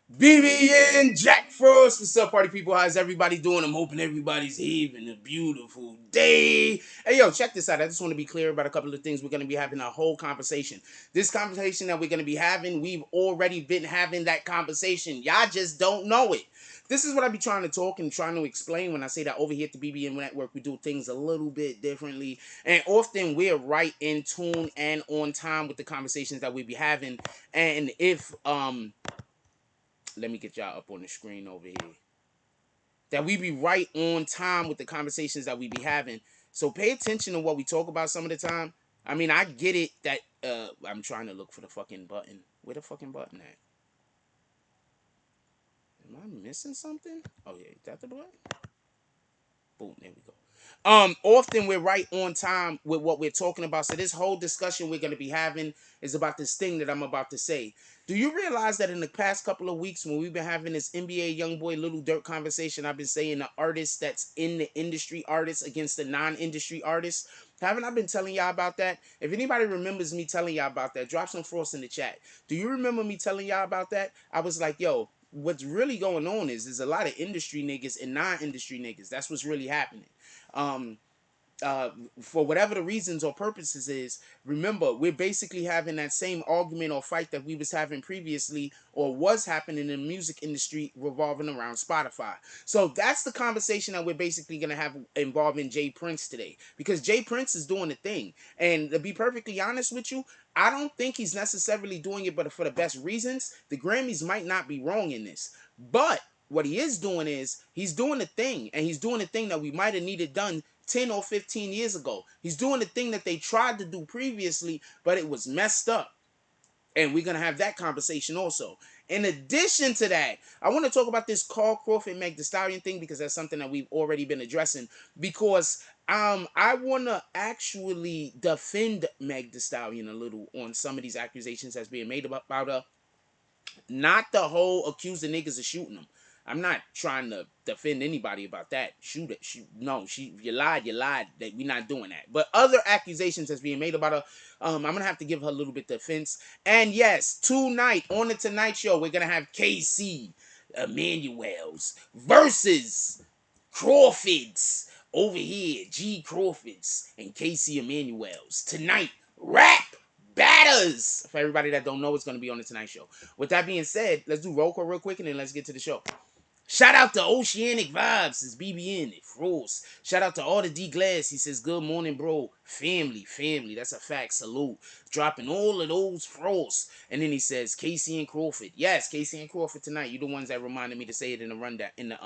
BBN Jack Frost. What's up, party people? How's everybody doing? I'm hoping everybody's having a beautiful day. Hey, yo, check this out. I just want to be clear about a couple of things. We're going to be having a whole conversation. This conversation that we're going to be having, we've already been having that conversation. Y'all just don't know it. This is what I be trying to talk and trying to explain when I say that over here at the BBN Network, we do things a little bit differently. And often we're right in tune and on time with the conversations that we be having. And if, let me get y'all up on the screen over here. That we be right on time with the conversations that we be having. So pay attention to what we talk about some of the time. I mean, I get it that I'm trying to look for the fucking button. Where the fucking button at? Am I missing something? Oh yeah, is that the button? Boom, there we go. Often we're right on time with what we're talking about. So this whole discussion we're gonna be having is about this thing that I'm about to say. Do you realize that in the past couple of weeks when we've been having this NBA YoungBoy Little Dirk conversation, I've been saying the artist that's in the industry artists against the non-industry artists? Haven't I been telling y'all about that? If anybody remembers me telling y'all about that, drop some frost in the chat. Do you remember me telling y'all about that? I was like, yo, what's really going on is there's a lot of industry niggas and non-industry niggas. That's what's really happening. Um, uh, for whatever the reasons or purposes is, remember, we're basically having that same argument or fight that we was having previously or was happening in the music industry revolving around Spotify. So that's the conversation that we're basically going to have involving Jay Prince today, because Jay Prince is doing the thing. And to be perfectly honest with you, I don't think he's necessarily doing it but for the best reasons. The Grammys might not be wrong in this, but what he is doing is he's doing the thing, and he's doing the thing that we might have needed done 10 or 15 years ago. He's doing the thing that they tried to do previously, but it was messed up. And we're going to have that conversation also. In addition to that, I want to talk about this Carl Crawford Meg Thee Stallion thing, because that's something that we've already been addressing. Because I want to actually defend Meg Thee Stallion a little on some of these accusations that's being made about her. Not the whole accusing niggas of shooting them. I'm not trying to defend anybody about that. Shoot it. No, you lied. That we're not doing that. But other accusations that's being made about her, I'm gonna have to give her a little bit of defense. And yes, tonight on the Tonight Show, we're gonna have KC Emmanuel's versus Crawford's over here. G Crawford's and KC Emmanuel's tonight. Rap batters. For everybody that don't know, it's going to be on the Tonight Show. With that being said, let's do roll call real quick and then let's get to the show. Shout out to Oceanic Vibes. It's BBN. It froze. Shout out to all the D Glass. He says, good morning, bro. Family. That's a fact. Salute. Dropping all of those froze. And then he says, Casey and Crawford. Yes, Casey and Crawford tonight. You the ones that reminded me to say it in the rundown, in the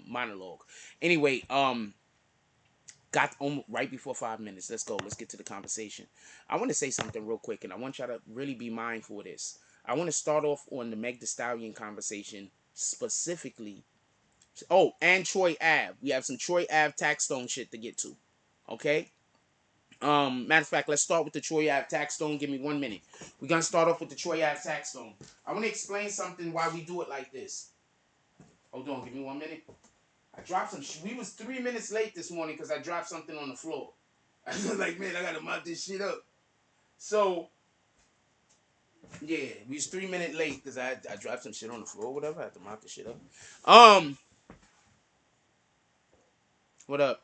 monologue. Anyway, got right before 5 minutes. Let's go. Let's get to the conversation. I want to say something real quick, and I want y'all to really be mindful of this. I want to start off on the Meg Thee Stallion conversation specifically. Oh, and Troy Ave. We have some Troy Ave Taxstone shit to get to. Okay? Matter of fact, let's start with the Troy Ave Taxstone. Give me 1 minute. We're gonna start off with the Troy Ave Taxstone. I want to explain something why we do it like this. Hold on, give me 1 minute. I dropped some. We was 3 minutes late this morning because I dropped something on the floor. I was like, man, I gotta mop this shit up. So, yeah, we was 3 minutes late because I dropped some shit on the floor, whatever. I had to mop the shit up. What up?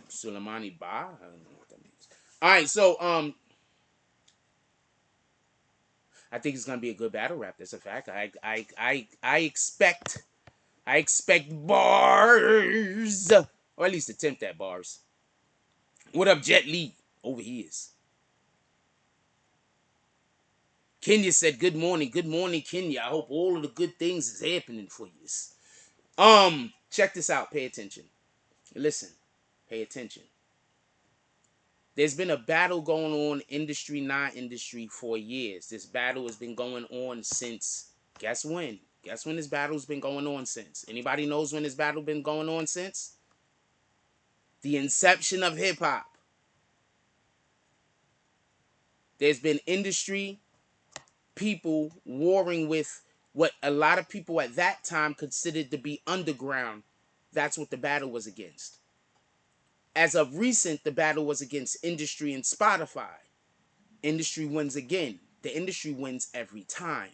Suleimani Ba? I don't know what that means. All right, so I think it's gonna be a good battle rap. That's a fact. I expect bars, or at least attempt at bars. What up, Jet Li? Over here. Kenya said, good morning, Kenya. I hope all of the good things is happening for you. Check this out. Pay attention. Listen, pay attention. There's been a battle going on, industry, non-industry, for years. This battle has been going on since, guess when? Guess when this battle's been going on since? Anybody knows when this battle been going on since? The inception of hip-hop. There's been industry people warring with what a lot of people at that time considered to be underground. That's what the battle was against. As of recent, the battle was against industry and Spotify. Industry wins again. The industry wins every time.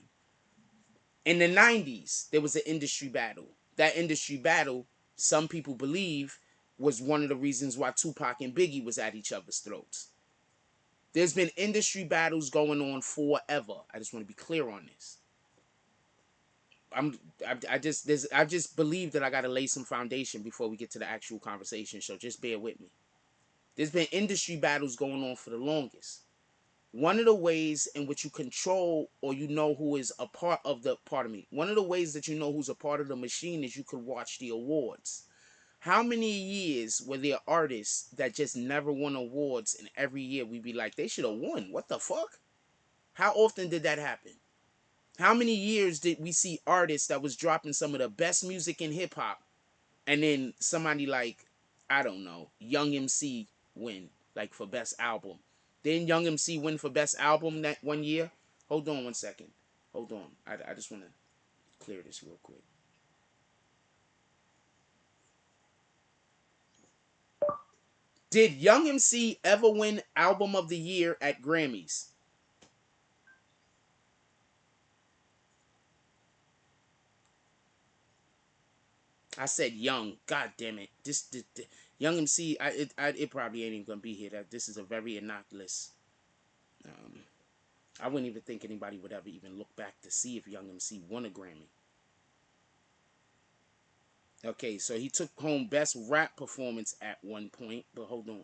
In the 90s, there was an industry battle. That industry battle, some people believe, was one of the reasons why Tupac and Biggie was at each other's throats. There's been industry battles going on forever. I just want to be clear on this. I'm I just believe that I gotta lay some foundation before we get to the actual conversation. So just bear with me. There's been industry battles going on for the longest. One of the ways in which you control or you know who is a part of the pardon me, one of the ways that you know who's a part of the machine is you could watch the awards. How many years were there artists that just never won awards and every year we'd be like, they should have won? What the fuck? How often did that happen? How many years did we see artists that was dropping some of the best music in hip hop and then somebody like, I don't know, Young MC win, like for best album? Didn't Young MC win for best album that one year? Hold on one second. Hold on. I just want to clear this real quick. Did Young MC ever win album of the year at Grammys? I said Young. God damn it. This Young MC. It probably ain't even gonna be here. That this is a very innocuous. Um, I wouldn't even think anybody would ever even look back to see if Young MC won a Grammy. Okay, so he took home best rap performance at one point, but hold on.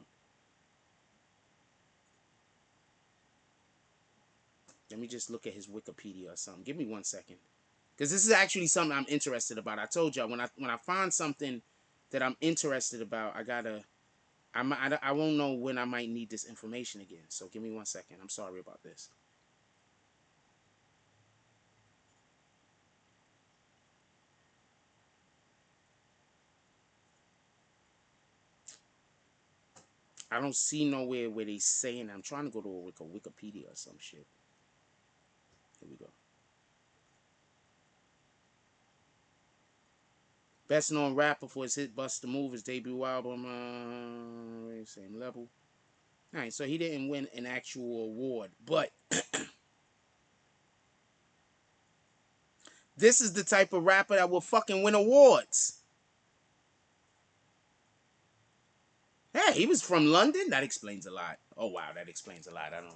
Let me just look at his Wikipedia or something. Give me 1 second, because this is actually something I'm interested about. I told y'all when I find something that I'm interested about, I won't know when I might need this information again. So give me 1 second. I'm sorry about this. I don't see nowhere where they saying. I'm trying to go to a Wikipedia or some shit. Here we go. Best known rapper for his hit "Bust the Move," his debut album. Same level. All right, so he didn't win an actual award, but this is the type of rapper that will fucking win awards. Hey, he was from London. That explains a lot. Oh wow, that explains a lot. I don't.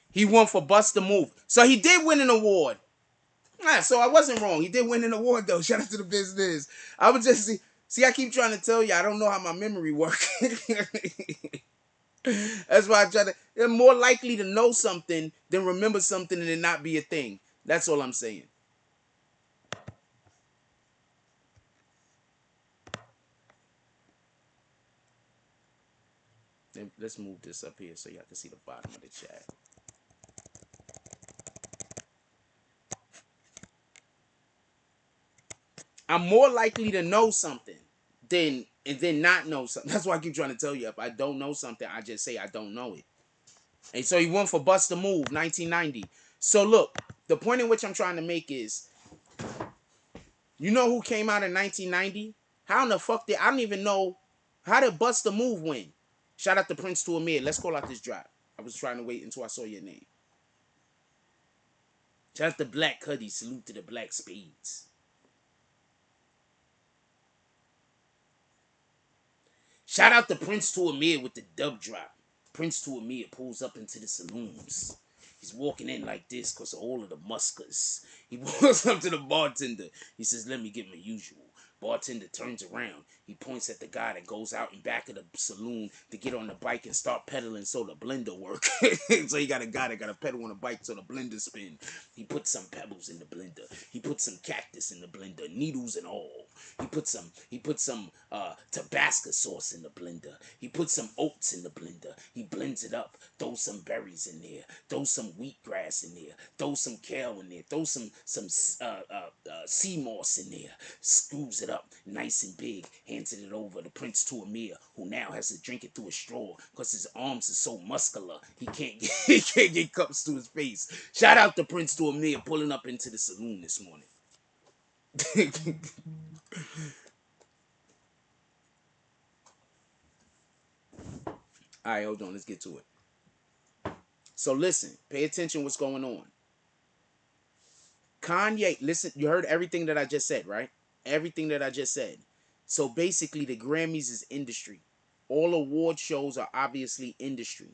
He won for "Bust the Move," so he did win an award. Ah, so I wasn't wrong. He did win an award though. Shout out to the business. I was just see. I keep trying to tell you. I don't know how my memory works. That's why I try to. They're more likely to know something than remember something and it not be a thing. That's all I'm saying. Let's move this up here so y'all can see the bottom of the chat. I'm more likely to know something than not know something. That's why I keep trying to tell you. If I don't know something, I just say I don't know it. And so he won for "Bust the Move" 1990. So look, the point in which I'm trying to make is, you know who came out in 1990? How in the fuck did I don't even know how did "Bust the Move" win? Shout out to Prince to Amir. Let's call out this drop. I was trying to wait until I saw your name. Shout out to Black Cuddy. Salute to the Black Spades. Shout out to Prince to Amir with the dub drop. Prince to Amir pulls up into the saloons. He's walking in like this because of all of the muskers. He walks up to the bartender. He says, "Let me get my usual." Bartender turns around. He points at the guy that goes out in back of the saloon to get on the bike and start pedaling so the blender work. So you got a guy that got to pedal on a bike so the blender spin. He puts some pebbles in the blender. He puts some cactus in the blender, needles and all. He put some Tabasco sauce in the blender. He puts some oats in the blender. He blends it up. Throw some berries in there. Throw some wheatgrass in there. Throw some kale in there. Throw some sea moss in there. Screws it up nice and big. Hands it over to Prince to Amir, who now has to drink it through a straw because his arms are so muscular he can't get cups to his face. Shout out to Prince to Amir pulling up into the saloon this morning. All right, hold on. Let's get to it. So listen, pay attention what's going on. Kanye, listen, you heard everything that I just said, right? Everything that I just said. So basically, the Grammys is industry. All award shows are obviously industry.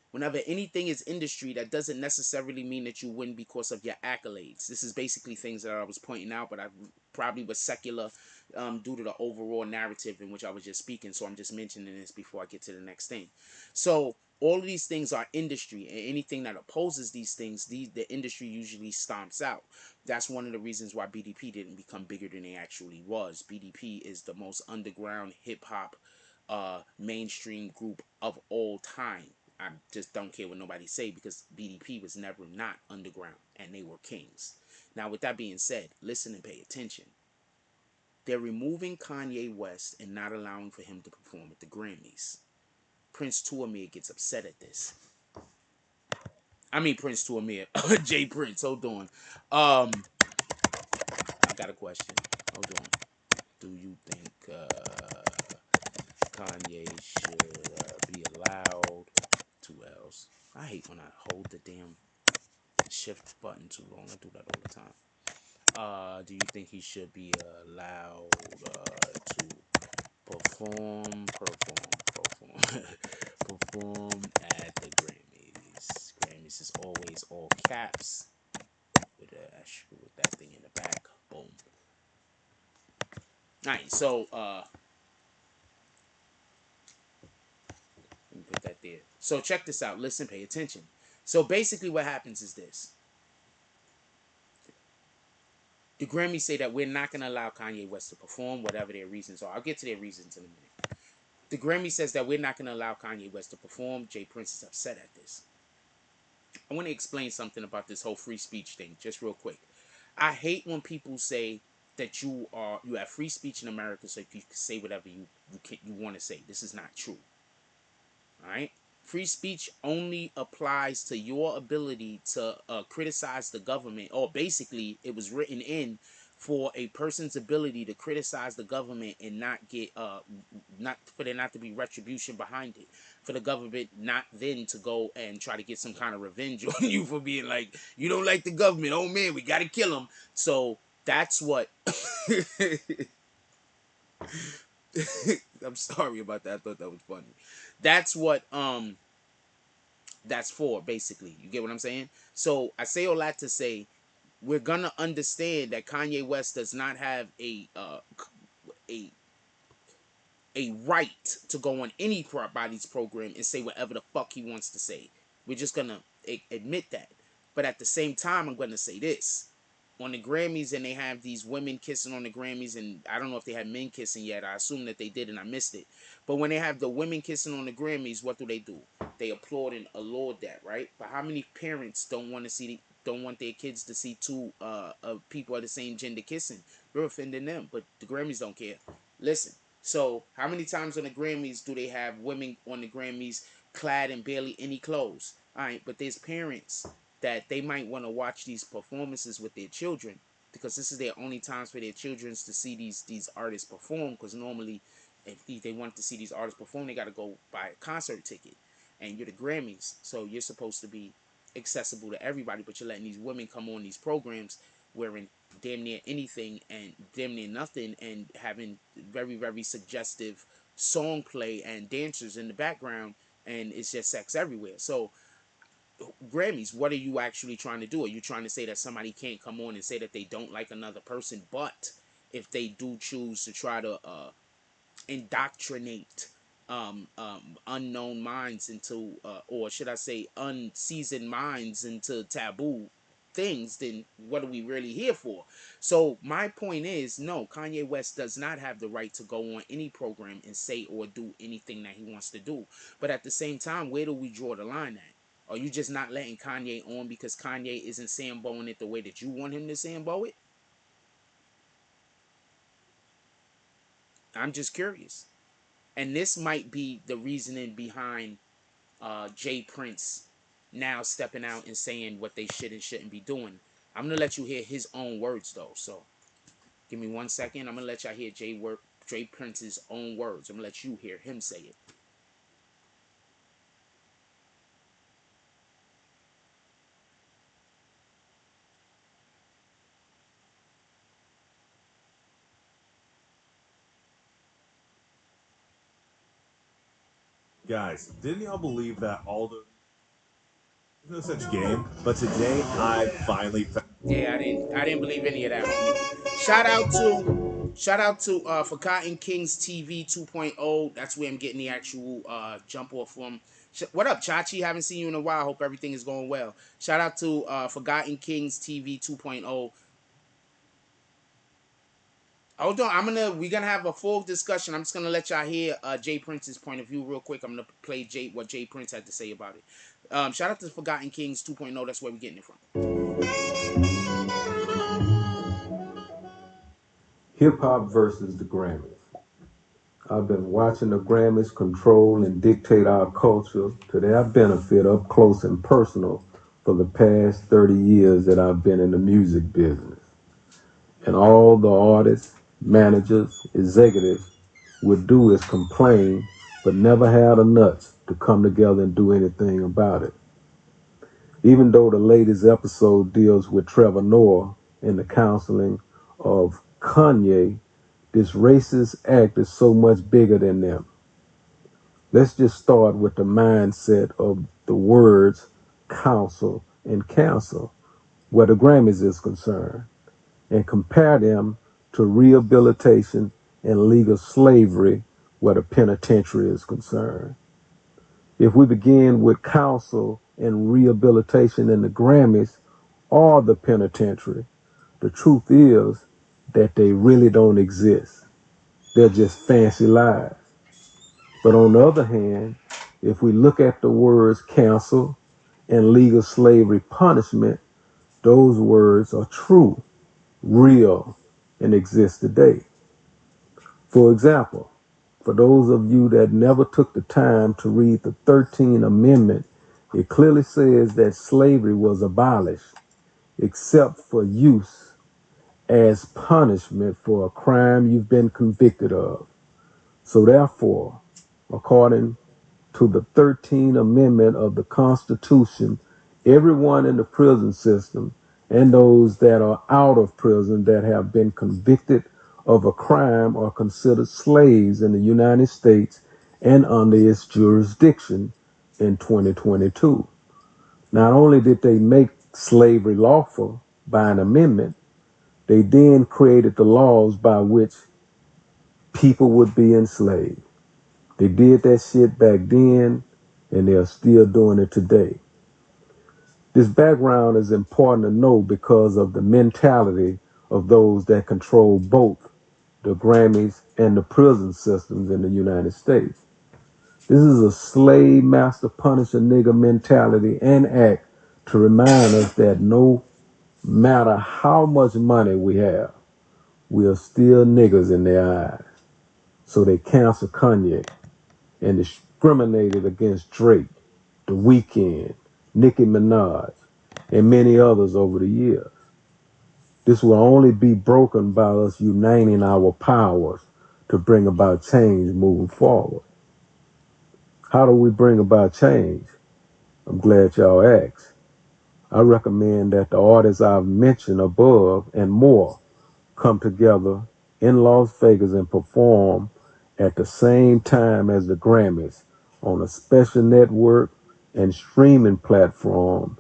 Whenever anything is industry, that doesn't necessarily mean that you win because of your accolades. This is basically things that I was pointing out, but I probably was secular due to the overall narrative in which I was just speaking. So I'm just mentioning this before I get to the next thing. So all of these things are industry, and anything that opposes these things, the industry usually stomps out. That's one of the reasons why BDP didn't become bigger than they actually was. BDP is the most underground hip hop mainstream group of all time. I just don't care what nobody say because BDP was never not underground and they were kings. Now with that being said, listen and pay attention. They're removing Kanye West and not allowing for him to perform at the Grammys. Prince Tuamir gets upset at this. I mean Prince Tuamir, Jay Prince. Hold on. I got a question. Hold on. Do you think Kanye should be allowed? Two L's. I hate when I hold the damn shift button too long. I do that all the time. Do you think he should be allowed to perform at the Grammys? Grammys is always all caps with that thing in the back. Boom. All right, so let me put that there. So check this out. Listen, pay attention. So basically, what happens is this: the Grammys say that we're not going to allow Kanye West to perform, whatever their reasons are. I'll get to their reasons in a minute. The Grammy says that we're not going to allow Kanye West to perform. Jay Prince is upset at this. I want to explain something about this whole free speech thing, just real quick. I hate when people say that you have free speech in America, so you can say whatever you want to say. This is not true. All right. Free speech only applies to your ability to criticize the government, or basically, it was written in for a person's ability to criticize the government and not get not for there not to be retribution behind it, for the government not then to go and try to get some kind of revenge on you for being like, you don't like the government, oh man, we gotta kill them. So that's what I'm sorry about that. I thought that was funny. That's what that's for, basically. You get what I'm saying? So I say all that to say we're gonna understand that Kanye West does not have a a right to go on anybody's program and say whatever the fuck he wants to say. We're just gonna admit that. But at the same time, I'm gonna say this: on the Grammys, and they have these women kissing on the Grammys, and I don't know if they have men kissing yet. I assume that they did, and I missed it. But when they have the women kissing on the Grammys, what do? They applaud and laud that, right? But how many parents don't want to see don't want their kids to see two people of the same gender kissing? We're offending them, but the Grammys don't care. Listen. So, how many times on the Grammys do they have women on the Grammys clad in barely any clothes? All right, but there's parents that they might want to watch these performances with their children because this is their only times for their children to see these artists perform. Because normally, if they want to see these artists perform, they got to go buy a concert ticket, and you're the Grammys, so you're supposed to be accessible to everybody. But you're letting these women come on these programs wearing damn near anything and damn near nothing and having very, very suggestive song play and dancers in the background, and it's just sex everywhere. So Grammys, what are you actually trying to do? Are you trying to say that somebody can't come on and say that they don't like another person, but if they do choose to try to indoctrinate unknown minds into, or should I say, unseasoned minds into taboo things, then what are we really here for? So my point is, no, Kanye West does not have the right to go on any program and say or do anything that he wants to do. But at the same time, where do we draw the line at? Are you just not letting Kanye on because Kanye isn't samboing it the way that you want him to sambo it? I'm just curious. And this might be the reasoning behind Jay Prince now stepping out and saying what they should and shouldn't be doing. I'm gonna let you hear his own words though. So give me 1 second. I'm gonna let y'all hear Jay Prince's own words. I'm gonna let you hear him say it. Guys, didn't y'all believe that all the no such game? But today I finally found. Yeah, I didn't believe any of that, homie. Shout out to Forgotten Kings TV 2.0. That's where I'm getting the actual jump off from. What up, Chachi? Haven't seen you in a while. Hope everything is going well. Shout out to Forgotten Kings TV 2.0. Hold on, we're gonna have a full discussion. I'm just gonna let y'all hear Jay Prince's point of view real quick. I'm gonna play what Jay Prince had to say about it. Shout out to Forgotten Kings 2.0. That's where we're getting it from. Hip hop versus the Grammys. I've been watching the Grammys control and dictate our culture to their benefit up close and personal for the past 30 years that I've been in the music business. And all the artists, managers, executives would do is complain, but never had the nuts to come together and do anything about it. Even though the latest episode deals with Trevor Noah and the counseling of Kanye, this racist act is so much bigger than them. Let's just start with the mindset of the words counsel and cancel, where the Grammys is concerned, and compare them to rehabilitation and legal slavery, where the penitentiary is concerned. If we begin with counsel and rehabilitation in the Grammys or the penitentiary, the truth is that they really don't exist. They're just fancy lies. But on the other hand, if we look at the words cancel and legal slavery punishment, those words are true, real, and exist today. For example, for those of you that never took the time to read the 13th Amendment, it clearly says that slavery was abolished except for use as punishment for a crime you've been convicted of. So therefore, according to the 13th Amendment of the Constitution, everyone in the prison system and those that are out of prison that have been convicted of a crime are considered slaves in the United States and under its jurisdiction in 2022. Not only did they make slavery lawful by an amendment, they then created the laws by which people would be enslaved. They did that shit back then, and they're still doing it today. This background is important to know because of the mentality of those that control both the Grammys and the prison systems in the United States. This is a slave master punish a nigga mentality and act to remind us that no matter how much money we have, we are still niggas in their eyes. So they cancel Kanye and discriminated against Drake, The Weeknd, Nicki Minaj, and many others over the years. This will only be broken by us uniting our powers to bring about change moving forward. How do we bring about change? I'm glad y'all asked. I recommend that the artists I've mentioned above and more come together in Las Vegas and perform at the same time as the Grammys on a special network and streaming platform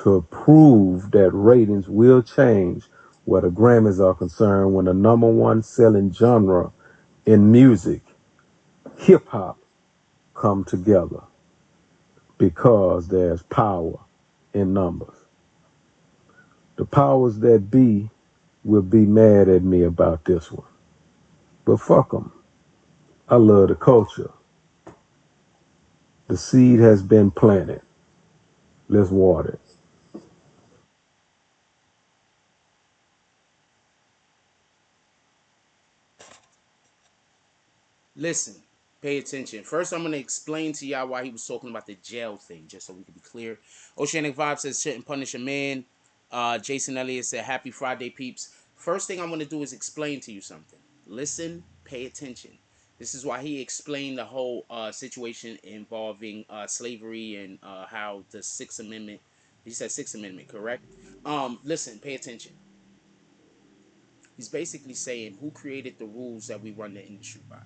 to prove that ratings will change where the Grammys are concerned when the number one selling genre in music, hip hop, come together because there's power in numbers. The powers that be will be mad at me about this one, but fuck them. I love the culture. The seed has been planted. Let's water it. Listen, pay attention. First, I'm gonna explain to y'all why he was talking about the jail thing, just so we can be clear. Oceanic Vibe says shouldn't punish a man. Jason Elliott said happy Friday, peeps. First thing I'm gonna do is explain to you something. Listen, pay attention. This is why he explained the whole situation involving slavery and how the Sixth Amendment. He said Sixth Amendment, correct? Listen, pay attention. He's basically saying who created the rules that we run the industry by.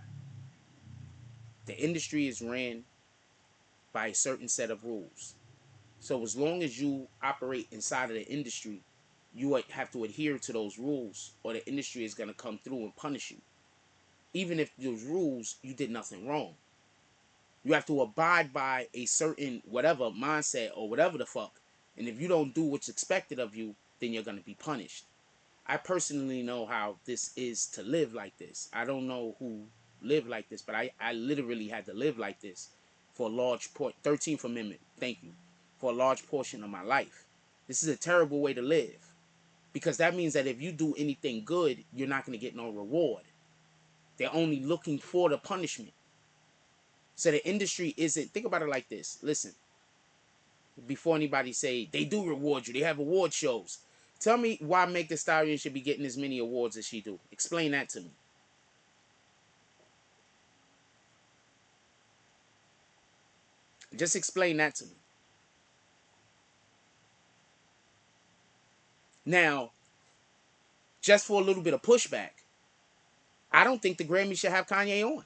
The industry is ran. by a certain set of rules. So as long as you operate inside of the industry, you have to adhere to those rules, or the industry is going to come through and punish you. Even if those rules, you did nothing wrong. You have to abide by a certain whatever mindset or whatever the fuck. And if you don't do what's expected of you, then you're going to be punished. I personally know how this is to live like this. I don't know who lived like this, but I literally had to live like this for a large point. 13th Amendment, thank you. For a large portion of my life. This is a terrible way to live. Because that means that if you do anything good, you're not going to get no reward. They're only looking for the punishment. So the industry isn't, think about it like this. Listen, before anybody say, they do reward you, they have award shows. Tell me why Meg Thee Stallion should be getting as many awards as she do. Explain that to me. Just explain that to me. Now, just for a little bit of pushback, I don't think the Grammy should have Kanye on.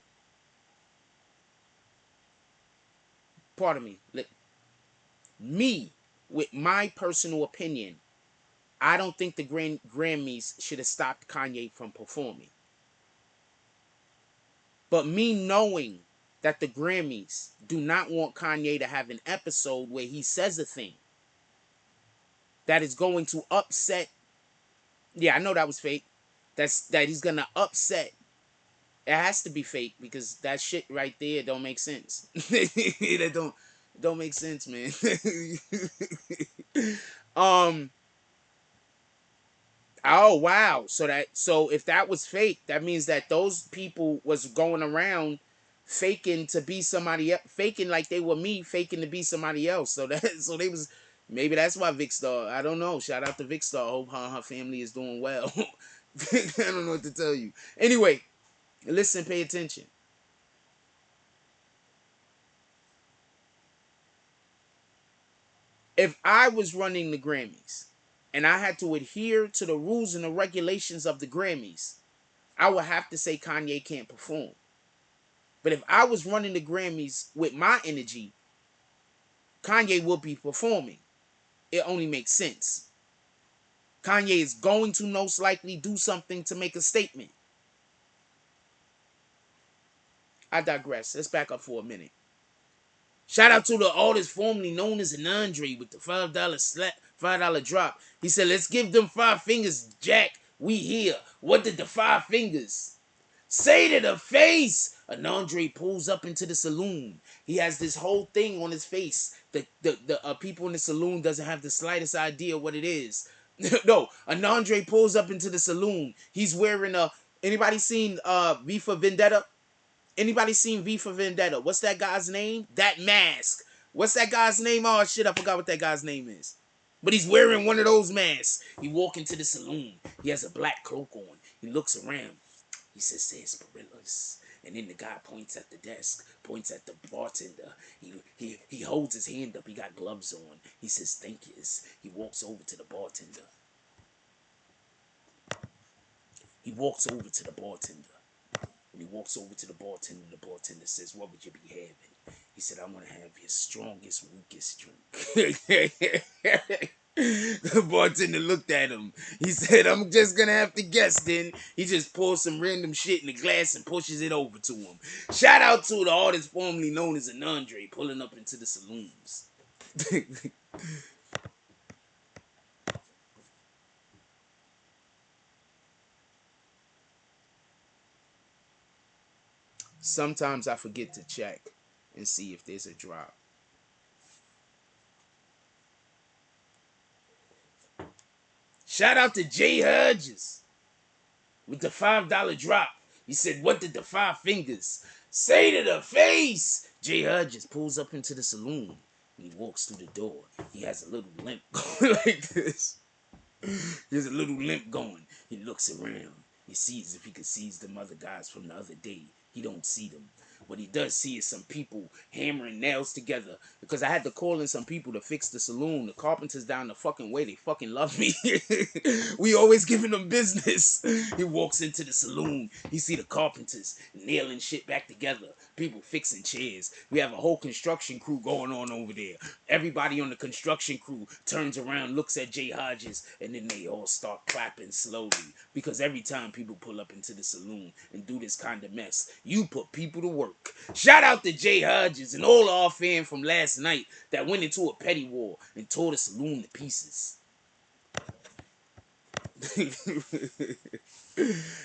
Pardon me. Me, with my personal opinion, I don't think the Grammys should have stopped Kanye from performing. But me knowing that the Grammys do not want Kanye to have an episode where he says a thing that is going to upset. Yeah, I know that was fake. That he's gonna upset. It has to be fake because that shit right there don't make sense. That don't make sense, man. um. Oh wow. So if that was fake, that means that those people was going around faking to be somebody else, faking like they were me, faking to be somebody else. So they was, maybe that's why Vic Star. I don't know. Shout out to Vic Star. Hope her and her family is doing well. I don't know what to tell you. Anyway, listen, pay attention. If I was running the Grammys and I had to adhere to the rules and the regulations of the Grammys, I would have to say Kanye can't perform. But if I was running the Grammys with my energy, Kanye would be performing. It only makes sense. Kanye is going to most likely do something to make a statement. I digress. Let's back up for a minute. Shout out to the artist formerly known as an Andre with the $5 drop. He said, "Let's give them 5 fingers, Jack. We here. What did the 5 fingers say to the face?" An Andre pulls up into the saloon. He has this whole thing on his face. The people in the saloon doesn't have the slightest idea what it is. No, an Andre pulls up into the saloon. He's wearing a. Anybody seen V for Vendetta? Anybody seen V for Vendetta? What's that guy's name? That mask. What's that guy's name? Oh shit, I forgot what that guy's name is. But he's wearing one of those masks. He walk into the saloon. He has a black cloak on. He looks around. He says, "Sarsaparillas." And then the guy points at the desk, points at the bartender. He holds his hand up. He got gloves on. He says, "Thank yous." He walks over to the bartender. He walks over to the bartender. When he walks over to the bartender says, "What would you be having?" He said, "I want to have your strongest, weakest drink." The bartender looked at him. He said, "I'm just gonna have to guess then." He just pours some random shit in the glass and pushes it over to him. Shout out to the artist formerly known as an Andre pulling up into the saloons. Sometimes I forget to check and see if there's a drop. Shout out to Jay Hodges with the $5 drop. He said, "What did the 5 fingers say to the face?" Jay Hodges pulls up into the saloon. He walks through the door. He has a little limp going like this. He has a little limp going. He looks around. He sees if he could seize them other guys from the other day. He don't see them. What he does see is some people hammering nails together. Because I had to call in some people to fix the saloon. The carpenters down the fucking way. They fucking love me. We always giving them business. He walks into the saloon. He see the carpenters nailing shit back together. People fixing chairs. We have a whole construction crew going on over there. Everybody on the construction crew turns around, looks at Jay Hodges, and then they all start clapping slowly. Because every time people pull up into the saloon and do this kind of mess, you put people to work. Shout out to Jay Hodges and all our fans from last night that went into a petty war and tore the saloon to pieces.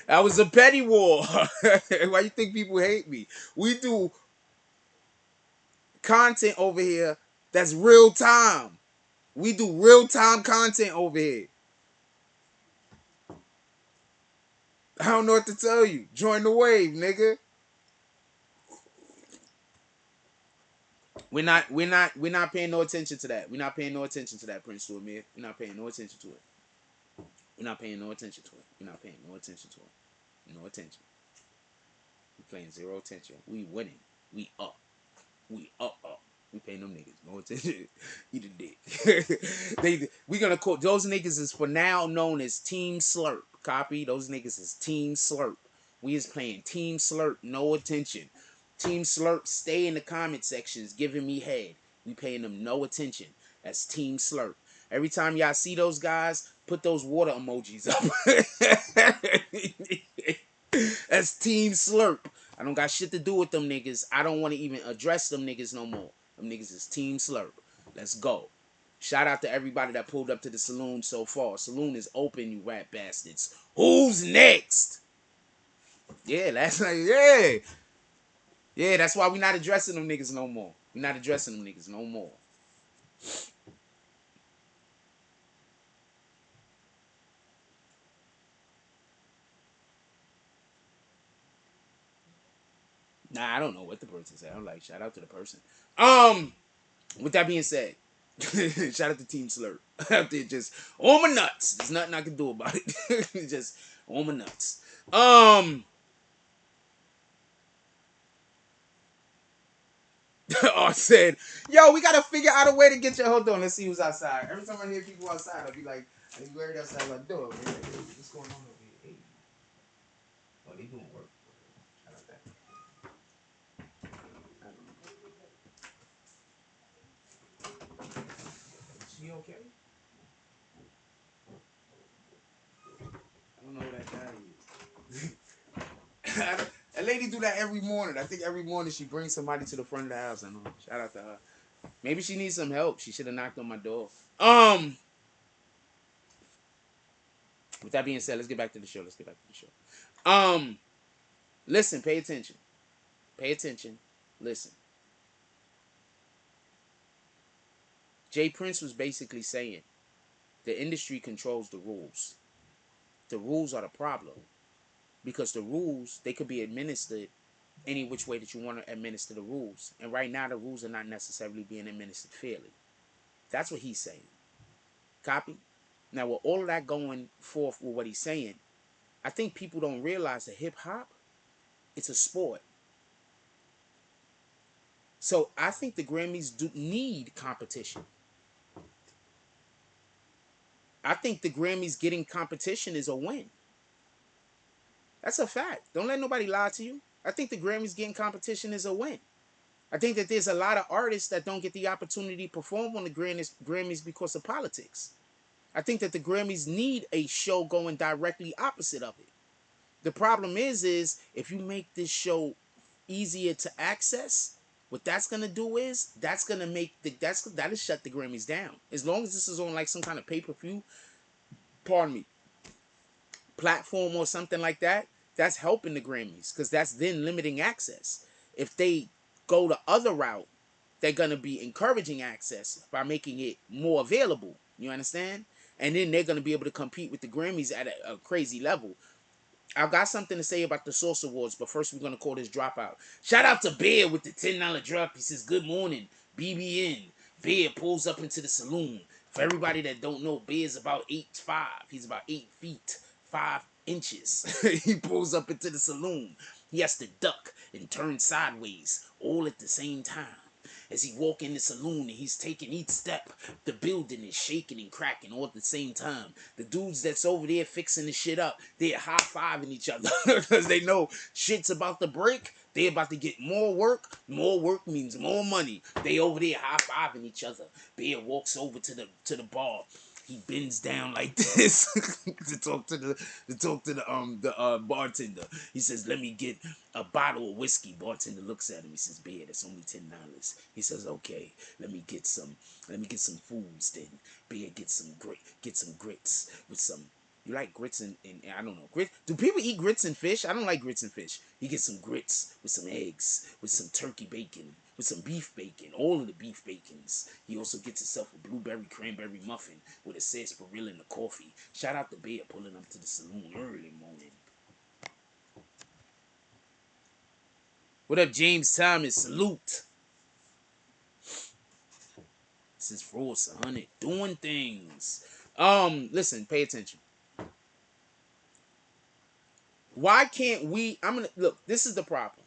That was a petty war. Why you think people hate me? We do content over here that's real time. We do real time content over here. I don't know what to tell you. Join the wave, nigga. We're not paying no attention to that. We're not paying no attention to that, Prince Amir. We're not paying no attention to it. We're not paying no attention to it. We're not paying no attention to it. No attention. We're paying zero attention. We winning. We up. We up. We paying them niggas no attention. Eat a dick. We gonna call those niggas is for now known as Team Slurp. Copy? Those niggas is Team Slurp. We is playing Team Slurp, no attention. Team Slurp, stay in the comment sections giving me head. We paying them no attention. That's Team Slurp. Every time y'all see those guys, put those water emojis up. That's Team Slurp. I don't got shit to do with them niggas. I don't want to even address them niggas no more. Them niggas is Team Slurp. Let's go. Shout out to everybody that pulled up to the saloon so far. Saloon is open, you rat bastards. Who's next? Yeah, that's like, yeah. Yeah, that's why we not addressing them niggas no more. We not addressing them niggas no more. Nah, I don't know what the person said. I'm like, shout out to the person. With that being said, shout out to Team Slurp. Out there just on my nuts. There's nothing I can do about it. Just on my nuts. I said, yo, we gotta figure out a way to get your hold on. Let's see who's outside. Every time I hear people outside, I'll be like, are you worried outside my door? Man? What's going on over here? Hey. Oh, they doing work. Shout out that. I don't know. Is she okay? I don't know who that guy is. That lady do that every morning. I think every morning she brings somebody to the front of the house. I know. Shout out to her. Maybe she needs some help. She should have knocked on my door. With that being said, let's get back to the show. Listen, pay attention. Pay attention. Listen. Jay Prince was basically saying the industry controls the rules. The rules are the problem. Because the rules, they could be administered any which way that you want to administer the rules. And right now, the rules are not necessarily being administered fairly. That's what he's saying. Copy? Now, with all of that going forth with what he's saying, I think people don't realize that hip-hop, it's a sport. So I think the Grammys do need competition. I think the Grammys getting competition is a win. That's a fact. Don't let nobody lie to you. I think the Grammys getting competition is a win. I think that there's a lot of artists that don't get the opportunity to perform on the Grammys because of politics. I think that the Grammys need a show going directly opposite of it. The problem is if you make this show easier to access, what that's gonna do is that's gonna make that'll shut the Grammys down. As long as this is on like some kind of pay-per-view, pardon me, platform or something like that, that's helping the Grammys because that's then limiting access. If they go the other route, they're gonna be encouraging access by making it more available. You understand? And then they're gonna be able to compete with the Grammys at a crazy level. I've got something to say about the Source Awards, but first we're gonna call this dropout. Shout out to Bear with the $10 drop. He says, "Good morning, BBN." Bear pulls up into the saloon. For everybody that don't know, Bear's about 8'5". He's about 8 feet 5 inches. He pulls up into the saloon. He has to duck and turn sideways all at the same time. As he walk in the saloon and he's taking each step, the building is shaking and cracking all at the same time. The dudes that's over there fixing the shit up, they're high-fiving each other because they know shit's about to break. They about to get more work. More work means more money. They over there high-fiving each other. Bear walks over to the bar. He bends down like this to talk to the bartender. He says, "Let me get a bottle of whiskey." Bartender looks at him. He says, "Bear, that's only $10." He says, "Okay, let me get some foods then." Bear gets some grits with some. You like grits and I don't know. Grit. Do people eat grits and fish? I don't like grits and fish. He gets some grits with some eggs, with some turkey bacon, with some beef bacon, all of the beef bacons. He also gets himself a blueberry cranberry muffin with a sarsaparilla in the coffee. Shout out to Bear pulling up to the saloon early morning. What up, James Thomas? Salute. This is Frost 100 doing things. Listen, pay attention. Why can't we? I'm gonna look. This is the problem.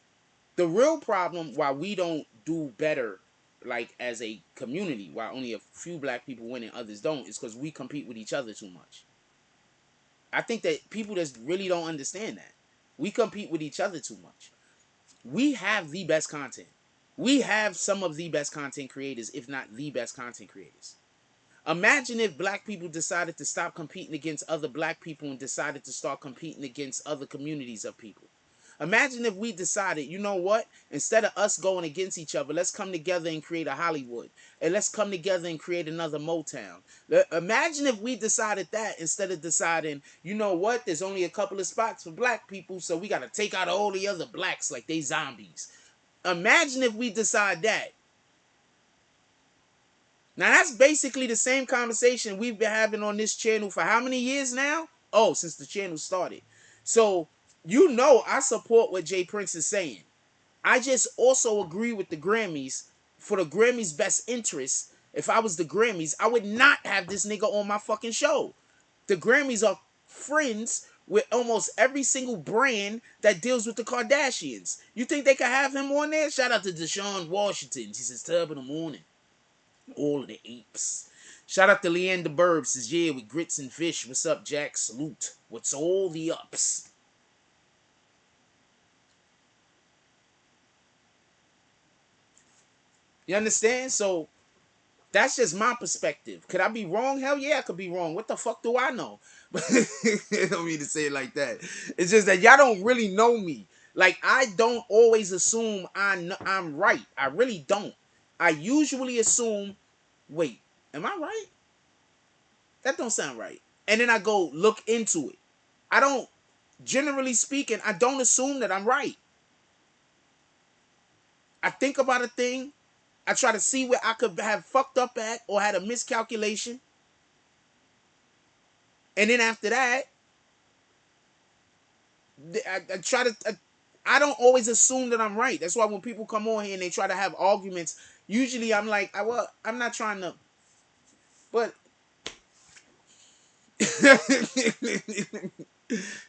The real problem why we don't do better, like as a community, why only a few black people win and others don't, is because we compete with each other too much. I think that people just really don't understand that. We compete with each other too much. We have the best content. We have some of the best content creators, if not the best content creators. Imagine if black people decided to stop competing against other black people and decided to start competing against other communities of people. Imagine if we decided, you know what? Instead of us going against each other, let's come together and create a Hollywood. And let's come together and create another Motown. Imagine if we decided that instead of deciding, you know what? There's only a couple of spots for black people, so we got to take out all the other blacks like they zombies. Imagine if we decide that. Now that's basically the same conversation we've been having on this channel for how many years now? Oh, since the channel started. So, you know I support what Jay Prince is saying. I just also agree with the Grammys. For the Grammys' best interest, if I was the Grammys, I would not have this nigga on my fucking show. The Grammys are friends with almost every single brand that deals with the Kardashians. You think they could have him on there? Shout out to Deshaun Washington. He says, "Tub in the morning." All of the apes. Shout out to Leander Burb. Says, "Yeah, with grits and fish. What's up, Jack? Salute. What's all the ups?" You understand? So that's just my perspective. Could I be wrong? Hell yeah, I could be wrong. What the fuck do I know? But I don't mean to say it like that. It's just that y'all don't really know me. Like, I don't always assume I'm right. I really don't. I usually assume, wait, am I right? That don't sound right. And then I go look into it. I don't, generally speaking, I don't assume that I'm right. I think about a thing. I try to see where I could have fucked up at or had a miscalculation. And then after that, I try to. I don't always assume that I'm right. That's why when people come on here and they try to have arguments, usually I'm like, I'm not trying to. But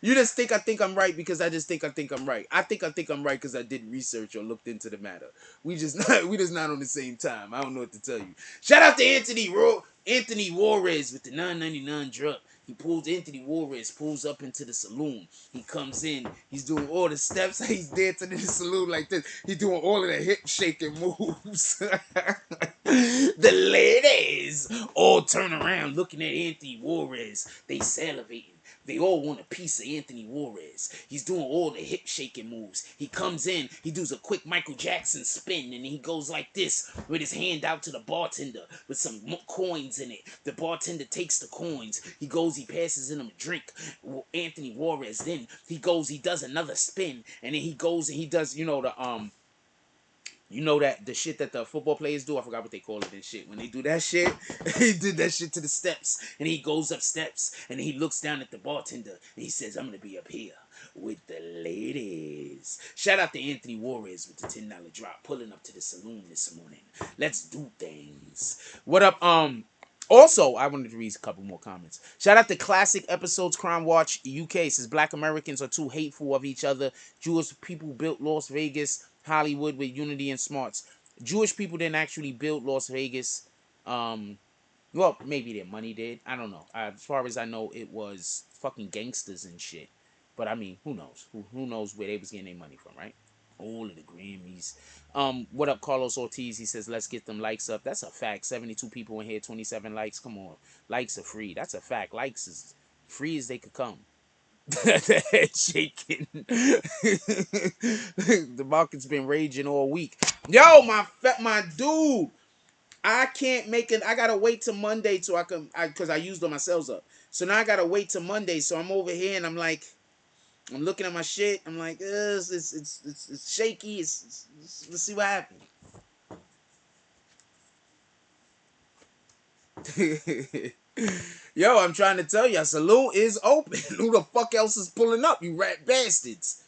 you just think I'm right because I just think I'm right. I think I'm right because I did research or looked into the matter. We just not on the same time. I don't know what to tell you. Shout out to Anthony Juarez with the 9.99 drop. Anthony Juarez pulls up into the saloon. He comes in. He's doing all the steps. He's dancing in the saloon like this. He's doing all of the hip shaking moves. The ladies all turn around looking at Anthony Juarez. They salivating. They all want a piece of Anthony Juarez. He's doing all the hip shaking moves. He comes in, he does a quick Michael Jackson spin, and he goes like this with his hand out to the bartender with some coins in it. The bartender takes the coins. He goes, he passes him a drink. Anthony Juarez. Then he goes, he does another spin, and then he goes and he does, that the shit that the football players do. I forgot what they call it and shit. When they do that shit, he did that shit to the steps, and he goes up steps, and he looks down at the bartender, and he says, "I'm gonna be up here with the ladies." Shout out to Anthony Juarez with the $10 drop, pulling up to the saloon this morning. Let's do things. What up? Also, I wanted to read a couple more comments. Shout out to Classic Episodes Crime Watch UK. Says Black Americans are too hateful of each other. Jewish people built Las Vegas, Hollywood with unity and smarts. Jewish people didn't actually build Las Vegas. Well, maybe their money did. I don't know. As far as I know, it was fucking gangsters and shit. But I mean, who knows? Who knows where they was getting their money from, right? All of the Grammys. What up, Carlos Ortiz? He says, let's get them likes up. That's a fact. 72 people in here, 27 likes. Come on. Likes are free. That's a fact. Likes is free as they could come. The head shaking. The market's been raging all week. Yo, my dude. I can't make it. I gotta wait till Monday so I can, because I used all my cells up. So now I gotta wait till Monday. So I'm over here and I'm like, I'm looking at my shit. I'm like, it's shaky. Let's see what happens. Yo, I'm trying to tell you, Saloon is open. Who the fuck else is pulling up? You rat bastards.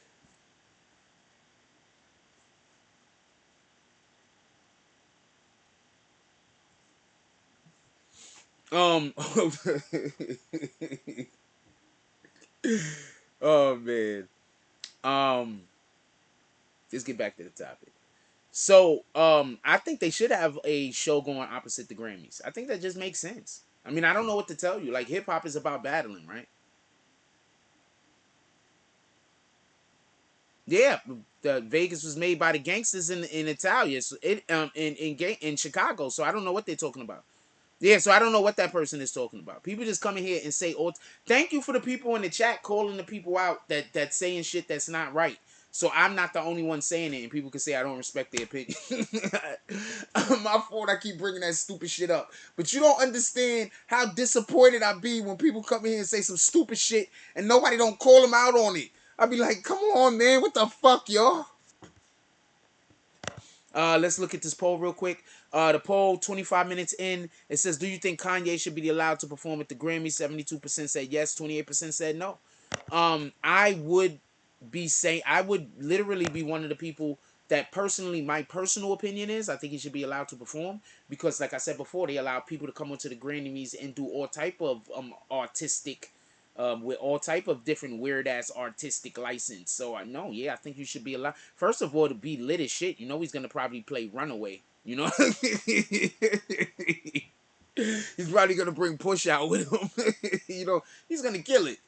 Um. Oh man. Um. Let's get back to the topic. So, I think they should have a show going opposite the Grammys. I think that just makes sense. I mean, I don't know what to tell you. Like, hip hop is about battling, right? Yeah, the Vegas was made by the gangsters in Italia, so in Chicago. So I don't know what they're talking about. Yeah, so I don't know what that person is talking about. People just come in here and say, "Oh, thank you for the people in the chat calling the people out that saying shit that's not right." So I'm not the only one saying it, and people can say I don't respect their opinion. My fault. I keep bringing that stupid shit up, but you don't understand how disappointed I be when people come in here and say some stupid shit and nobody don't call them out on it. I be like, "Come on, man, what the fuck, y'all?" Let's look at this poll real quick. The poll, 25 minutes in, it says, do you think Kanye should be allowed to perform at the Grammys? 72% said yes, 28% said no. I would be saying, I would literally be one of the people that personally, my personal opinion is, I think he should be allowed to perform because, like I said before, they allow people to come onto the Grammys and do all type of artistic with all type of different weird ass artistic license. So I know, yeah, I think you should be allowed. First of all, to be lit as shit, you know he's gonna probably play Runaway. You know, he's probably gonna bring Push out with him. You know, he's gonna kill it.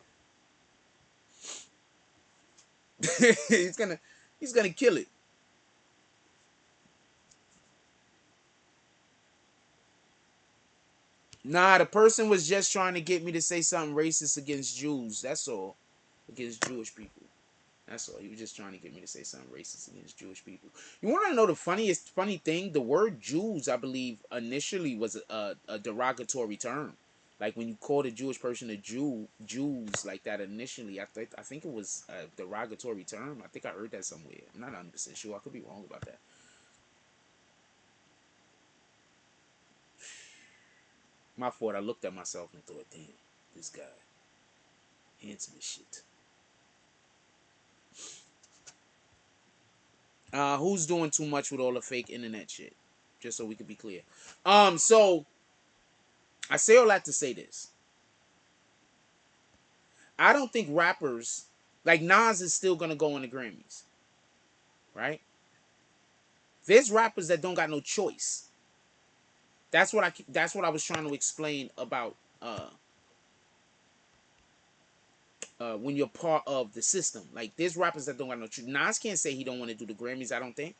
he's gonna he's gonna kill it. Nah, the person was just trying to get me to say something racist against Jews. That's all. Against Jewish people. That's all. He was just trying to get me to say something racist against Jewish people. You want to know the funny thing? The word Jews, I believe, initially was a derogatory term. Like when you called a Jewish person a Jew, Jews like that initially, I think it was a derogatory term. I think I heard that somewhere. I'm not 100% sure. I could be wrong about that. My fault. I looked at myself and thought, damn, this guy, handsome as shit. Who's doing too much with all the fake internet shit? Just so we could be clear. So I say all that to say this. I don't think rappers like Nas is still gonna go on the Grammys, right? There's rappers that don't got no choice. That's what I was trying to explain about when you're part of the system. Like there's rappers that don't got no choice. Nas can't say he don't want to do the Grammys. I don't think.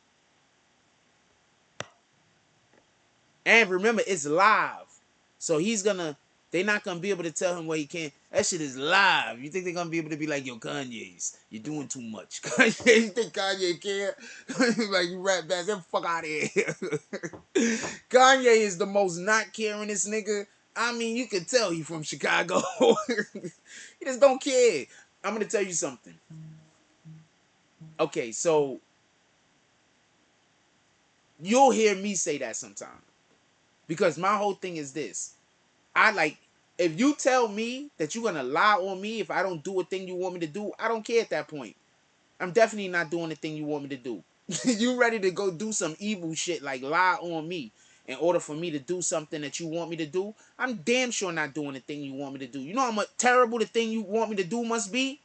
And remember, it's live. So he's gonna they're not gonna be able to tell him what he can. That shit is live. You think they're gonna be able to be like, yo, Kanye's, you're doing too much. Kanye, you think Kanye care? Like you rap back, get the fuck out of here. Kanye is the most not caringest nigga. I mean, you can tell he from Chicago. He just don't care. I'm gonna tell you something. Okay, so you'll hear me say that sometime. Because my whole thing is this. I like if you tell me that you're gonna lie on me if I don't do a thing you want me to do, I don't care at that point. I'm definitely not doing the thing you want me to do. You ready to go do some evil shit like lie on me in order for me to do something that you want me to do? I'm damn sure not doing the thing you want me to do. You know how much terrible the thing you want me to do must be?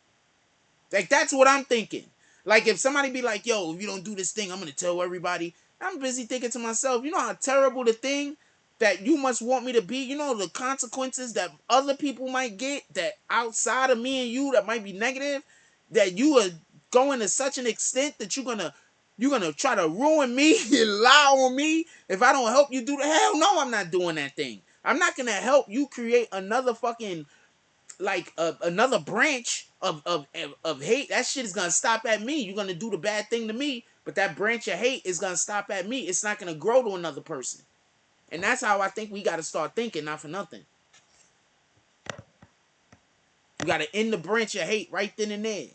Like that's what I'm thinking. Like if somebody be like, "Yo, if you don't do this thing, I'm gonna tell everybody." I'm busy thinking to myself, you know how terrible the thing that you must want me to be. You know the consequences that other people might get that outside of me and you that might be negative. That you are going to such an extent that you're gonna You gonna try to ruin me and lie on me if I don't help you do the hell? No, I'm not doing that thing. I'm not gonna help you create another fucking like another branch of hate. That shit is gonna stop at me. You're gonna do the bad thing to me, but that branch of hate is gonna stop at me. It's not gonna grow to another person. And that's how I think we gotta start thinking, not for nothing. You gotta end the branch of hate right then and there.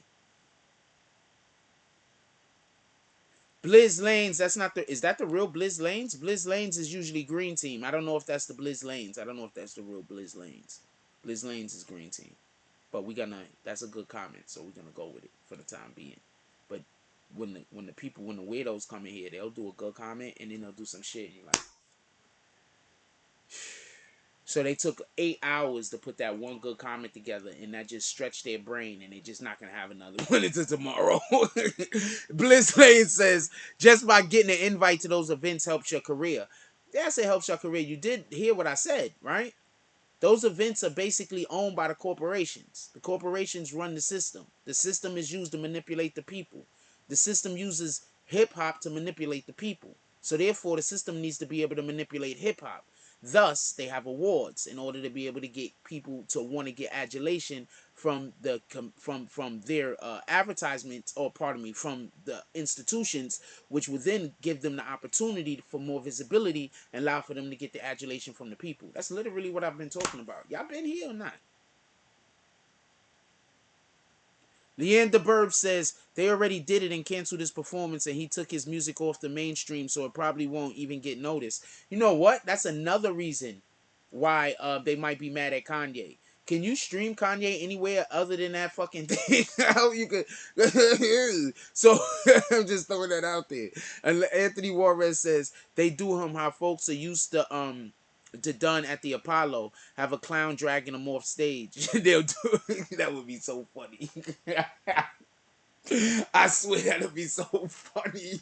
Blizz Lanes, that's not the. Is that the real Blizz Lanes? Blizz Lanes is usually green team. I don't know if that's the Blizz Lanes. I don't know if that's the real Blizz Lanes. Blizz Lanes is green team. But we gonna. That's a good comment, so we're gonna go with it for the time being. But when the people, when the weirdos come in here, they'll do a good comment and then they'll do some shit and you're like. So they took 8 hours to put that one good comment together, and that just stretched their brain, and they just not gonna have another one until tomorrow. Bliss Lane says, just by getting an invite to those events helps your career. Yes, it helps your career. You did hear what I said, right? Those events are basically owned by the corporations. The corporations run the system. The system is used to manipulate the people. The system uses hip hop to manipulate the people. So therefore, the system needs to be able to manipulate hip hop. Thus, they have awards in order to be able to get people to want to get adulation from the from their advertisements, or pardon me, from the institutions, which would then give them the opportunity for more visibility and allow for them to get the adulation from the people. That's literally what I've been talking about. Y'all been here or not? Leander Burb says they already did it and canceled his performance, and he took his music off the mainstream, so it probably won't even get noticed. You know what? That's another reason why they might be mad at Kanye. Can you stream Kanye anywhere other than that fucking thing? How you could? So I'm just throwing that out there. And Anthony Juarez says they do him how folks are used to done at the Apollo, have a clown dragging them off stage. They'll do that would be so funny. I swear that'd be so funny.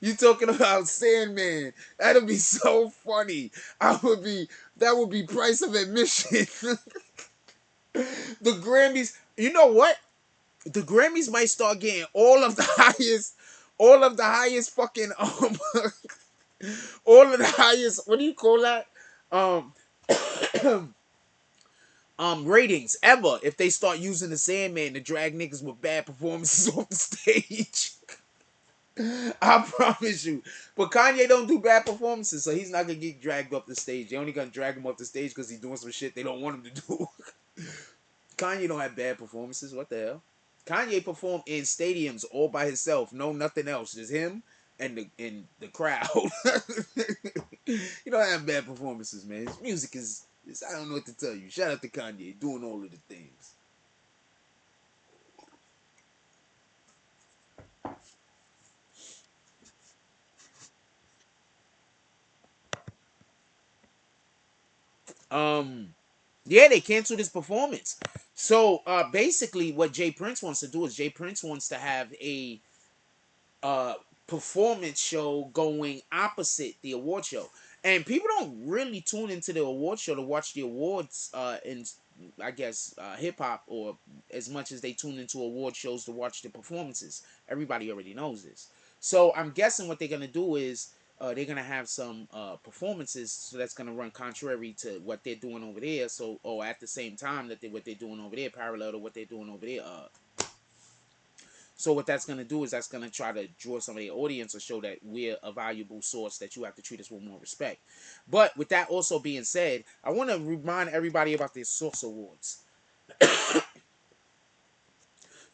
You talking about Sandman? That'd be so funny. That would be price of admission. The Grammys, you know what? The Grammys might start getting all of the highest fucking all of the highest, what do you call that? Um ratings ever if they start using the Sandman to drag niggas with bad performances off the stage. I promise you. But Kanye don't do bad performances, so he's not gonna get dragged up the stage. They only gonna drag him up the stage because he's doing some shit they don't want him to do. Kanye don't have bad performances. What the hell? Kanye performed in stadiums all by himself, no nothing else, just him and the crowd. You don't have bad performances, man. His music is I don't know what to tell you. Shout out to Kanye doing all of the things. Yeah, they canceled his performance. So basically what Jay Prince wants to do is Jay Prince wants to have a uh performance show going opposite the award show. And people don't really tune into the award show to watch the awards in I guess hip hop, or as much as they tune into award shows to watch the performances. Everybody already knows this. So I'm guessing what they're gonna do is they're gonna have some performances, so that's gonna run contrary to what they're doing over there. So, or at the same time that what they're doing over there, parallel to what they're doing over there. So what that's gonna do is that's gonna try to draw some of the audience or show that we're a valuable source that you have to treat us with more respect. But with that also being said, I want to remind everybody about the Source Awards.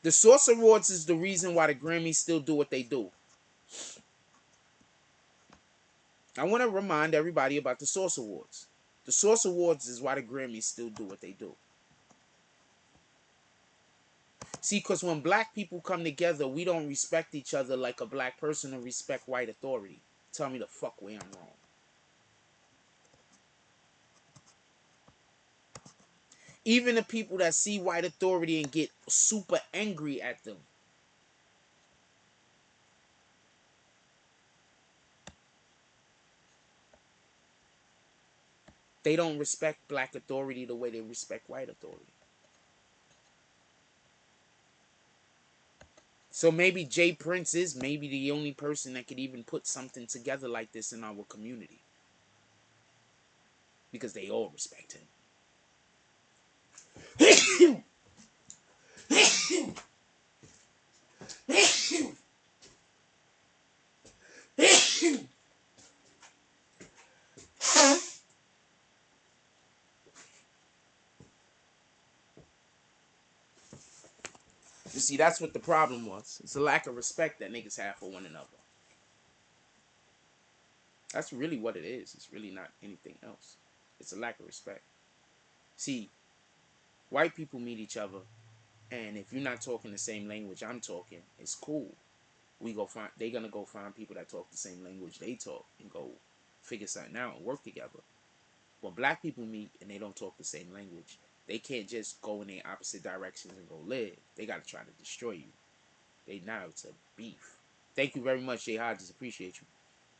The Source Awards is the reason why the Grammys still do what they do. I want to remind everybody about the Source Awards. The Source Awards is why the Grammys still do what they do. See, because when black people come together, we don't respect each other like a black person to respect white authority. Tell me the fuck where I'm wrong. Even the people that see white authority and get super angry at them, they don't respect black authority the way they respect white authority. So maybe Jay Prince is maybe the only person that could even put something together like this in our community. Because they all respect him. You see, that's what the problem was. It's a lack of respect that niggas have for one another. That's really what it is. It's really not anything else. It's a lack of respect. See, white people meet each other, and if you're not talking the same language I'm talking, it's cool. They're gonna go find people that talk the same language they talk and go figure something out and work together. When black people meet and they don't talk the same language, they can't just go in their opposite directions and go live. They gotta try to destroy you. Now it's a beef. Thank you very much, Jay Hodges. Appreciate you.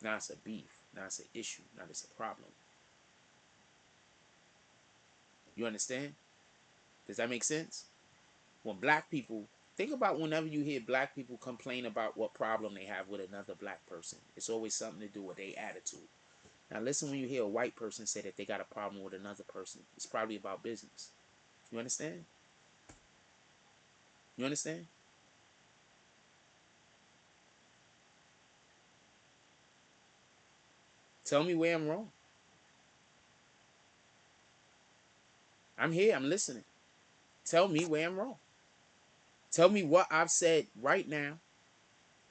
Now it's a beef. Now it's an issue. Now it's a problem. You understand? Does that make sense? When black people, think about whenever you hear black people complain about what problem they have with another black person, it's always something to do with their attitude. Now listen, when you hear a white person say that they got a problem with another person, it's probably about business. You understand? You understand? Tell me where I'm wrong. I'm here. I'm listening. Tell me where I'm wrong. Tell me what I've said right now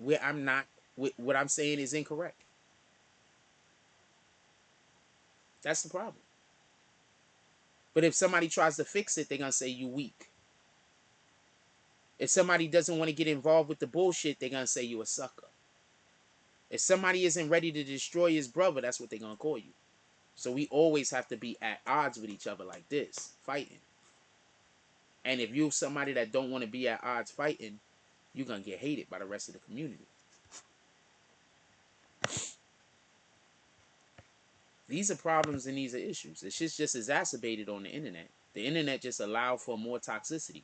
where I'm not, what I'm saying is incorrect. That's the problem. But if somebody tries to fix it, they're going to say you weak. If somebody doesn't want to get involved with the bullshit, they're going to say you a sucker. If somebody isn't ready to destroy his brother, that's what they're going to call you. So we always have to be at odds with each other like this, fighting. And if you're somebody that don't want to be at odds fighting, you're going to get hated by the rest of the community. These are problems and these are issues. It's just exacerbated on the internet. The internet just allowed for more toxicity.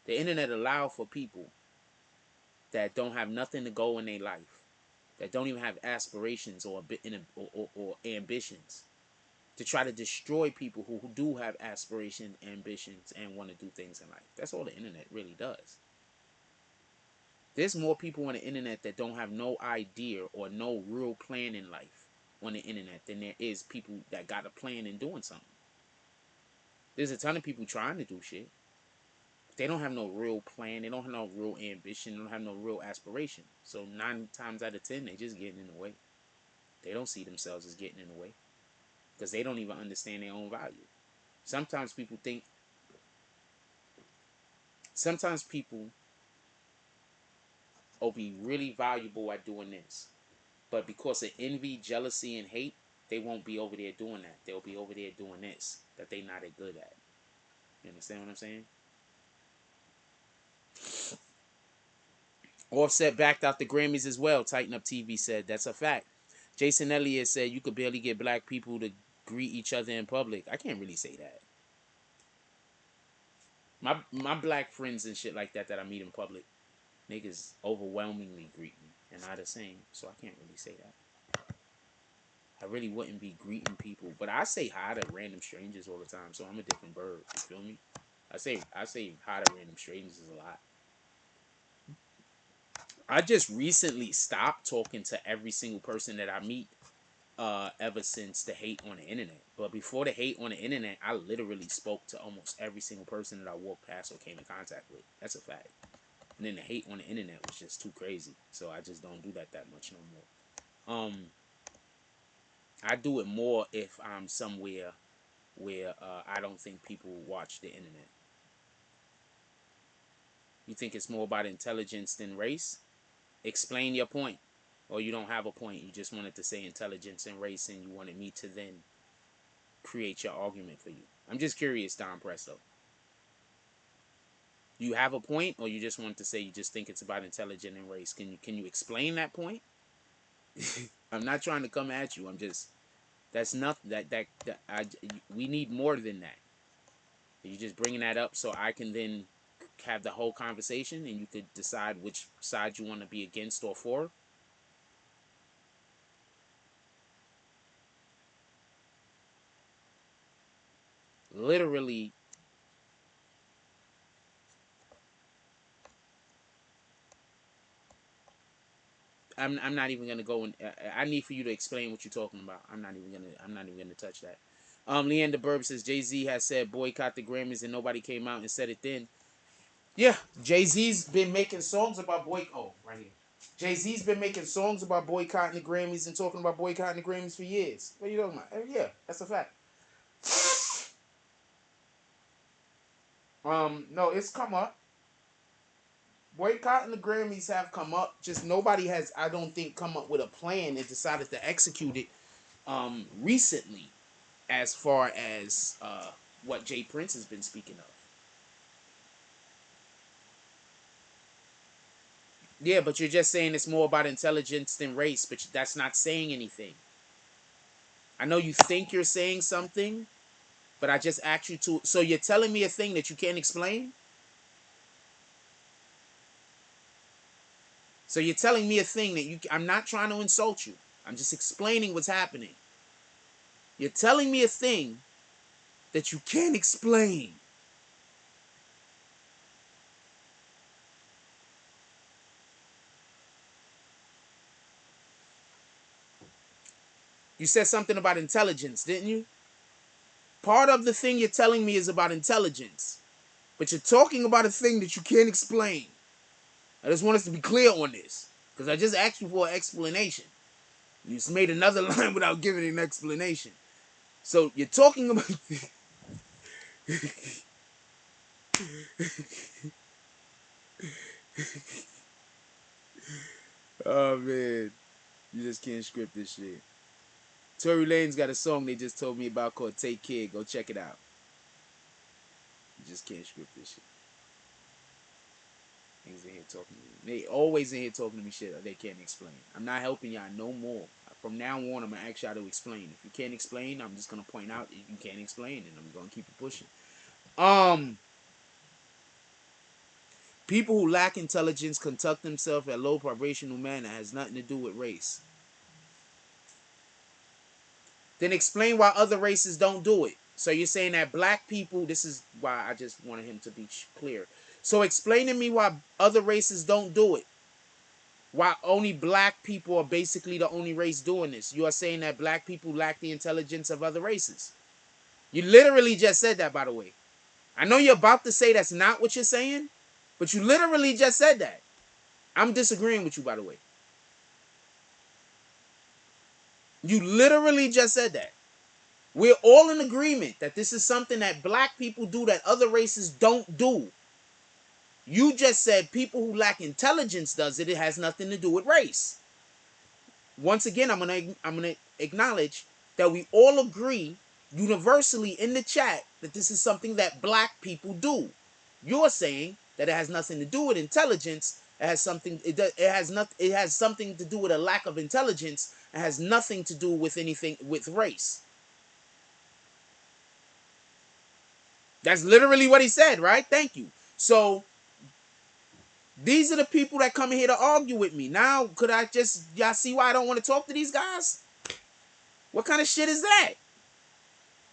The internet allowed for people that don't have nothing to go in their life, that don't even have aspirations or ambitions, to try to destroy people who do have aspirations, ambitions, and want to do things in life. That's all the internet really does. There's more people on the internet that don't have no idea or no real plan in life on the internet than there is people that got a plan in doing something. There's a ton of people trying to do shit. They don't have no real plan. They don't have no real ambition. They don't have no real aspiration. So 9 times out of 10, they just getting in the way. They don't see themselves as getting in the way because they don't even understand their own value. Sometimes people think. Sometimes people will be really valuable at doing this, but because of envy, jealousy, and hate, they won't be over there doing that. They'll be over there doing this that they not as good at. You understand what I'm saying? Offset backed out the Grammys as well. Tighten Up TV said that's a fact. Jason Elliott said you could barely get black people to greet each other in public. I can't really say that. My black friends and shit like that I meet in public, niggas overwhelmingly greet me and not the same. So I can't really say that. I really wouldn't be greeting people, but I say hi to random strangers all the time. So I'm a different bird. You feel me? I say hi to random strangers a lot. I just recently stopped talking to every single person that I meet ever since the hate on the internet. But before the hate on the internet, I literally spoke to almost every single person that I walked past or came in contact with. That's a fact. And then the hate on the internet was just too crazy. So I just don't do that much no more. I do it more if I'm somewhere where I don't think people watch the internet. You think it's more about intelligence than race? Explain your point. Or you don't have a point. You just wanted to say intelligence and race and you wanted me to then create your argument for you. I'm just curious, Don Presto. You have a point, or you just want to say you just think it's about intelligence and race? Can you explain that point? I'm not trying to come at you. I'm just that's nothing we need more than that. You're just bringing that up so I can then have the whole conversation and you could decide which side you want to be against or for. Literally, I'm not even gonna go in. I need for you to explain what you're talking about. I'm not even gonna touch that. Leander Burb says Jay-Z has said boycott the Grammys and nobody came out and said it then. Yeah, Jay-Z's been making songs about right here. Jay-Z's been making songs about boycotting the Grammys and talking about boycotting the Grammys for years. What are you talking about? Yeah, that's a fact. No, it's come up. Boycotting the Grammys have come up. Just nobody has, I don't think, come up with a plan and decided to execute it recently, as far as what Jay Prince has been speaking of. Yeah, but you're just saying it's more about intelligence than race, but that's not saying anything. I know you think you're saying something, but I just asked you to. So you're telling me a thing that you can't explain? So you're telling me a thing that you. I'm not trying to insult you. I'm just explaining what's happening. You're telling me a thing that you can't explain. You said something about intelligence, didn't you? Part of the thing you're telling me is about intelligence, but you're talking about a thing that you can't explain. I just want us to be clear on this, because I just asked you for an explanation. You just made another line without giving an explanation. So you're talking about. Oh man, you just can't script this shit. Tory Lane's got a song they just told me about called "Take Care." Go check it out. You just can't script this shit. Niggas in here talking to me. They always in here talking to me shit they can't explain. I'm not helping y'all no more. From now on, I'm gonna ask y'all to explain. If you can't explain, I'm just gonna point out that you can't explain, and I'm gonna keep it pushing. People who lack intelligence conduct themselves at low vibrational manner has nothing to do with race. Then explain why other races don't do it. So you're saying that black people, this is why I just wanted him to be clear. So explain to me why other races don't do it. Why only black people are basically the only race doing this. You are saying that black people lack the intelligence of other races. You literally just said that, by the way. I know you're about to say that's not what you're saying, but you literally just said that. I'm disagreeing with you, by the way. You literally just said that. We're all in agreement that this is something that black people do that other races don't do. You just said people who lack intelligence does it. It has nothing to do with race. Once again, I'm gonna acknowledge that we all agree universally in the chat that this is something that black people do. You're saying that it has nothing to do with intelligence. It has something. It has something to do with a lack of intelligence. It has nothing to do with anything with race. That's literally what he said, right? Thank you. So these are the people that come here to argue with me. Now, could I just y'all see why I don't want to talk to these guys? What kind of shit is that?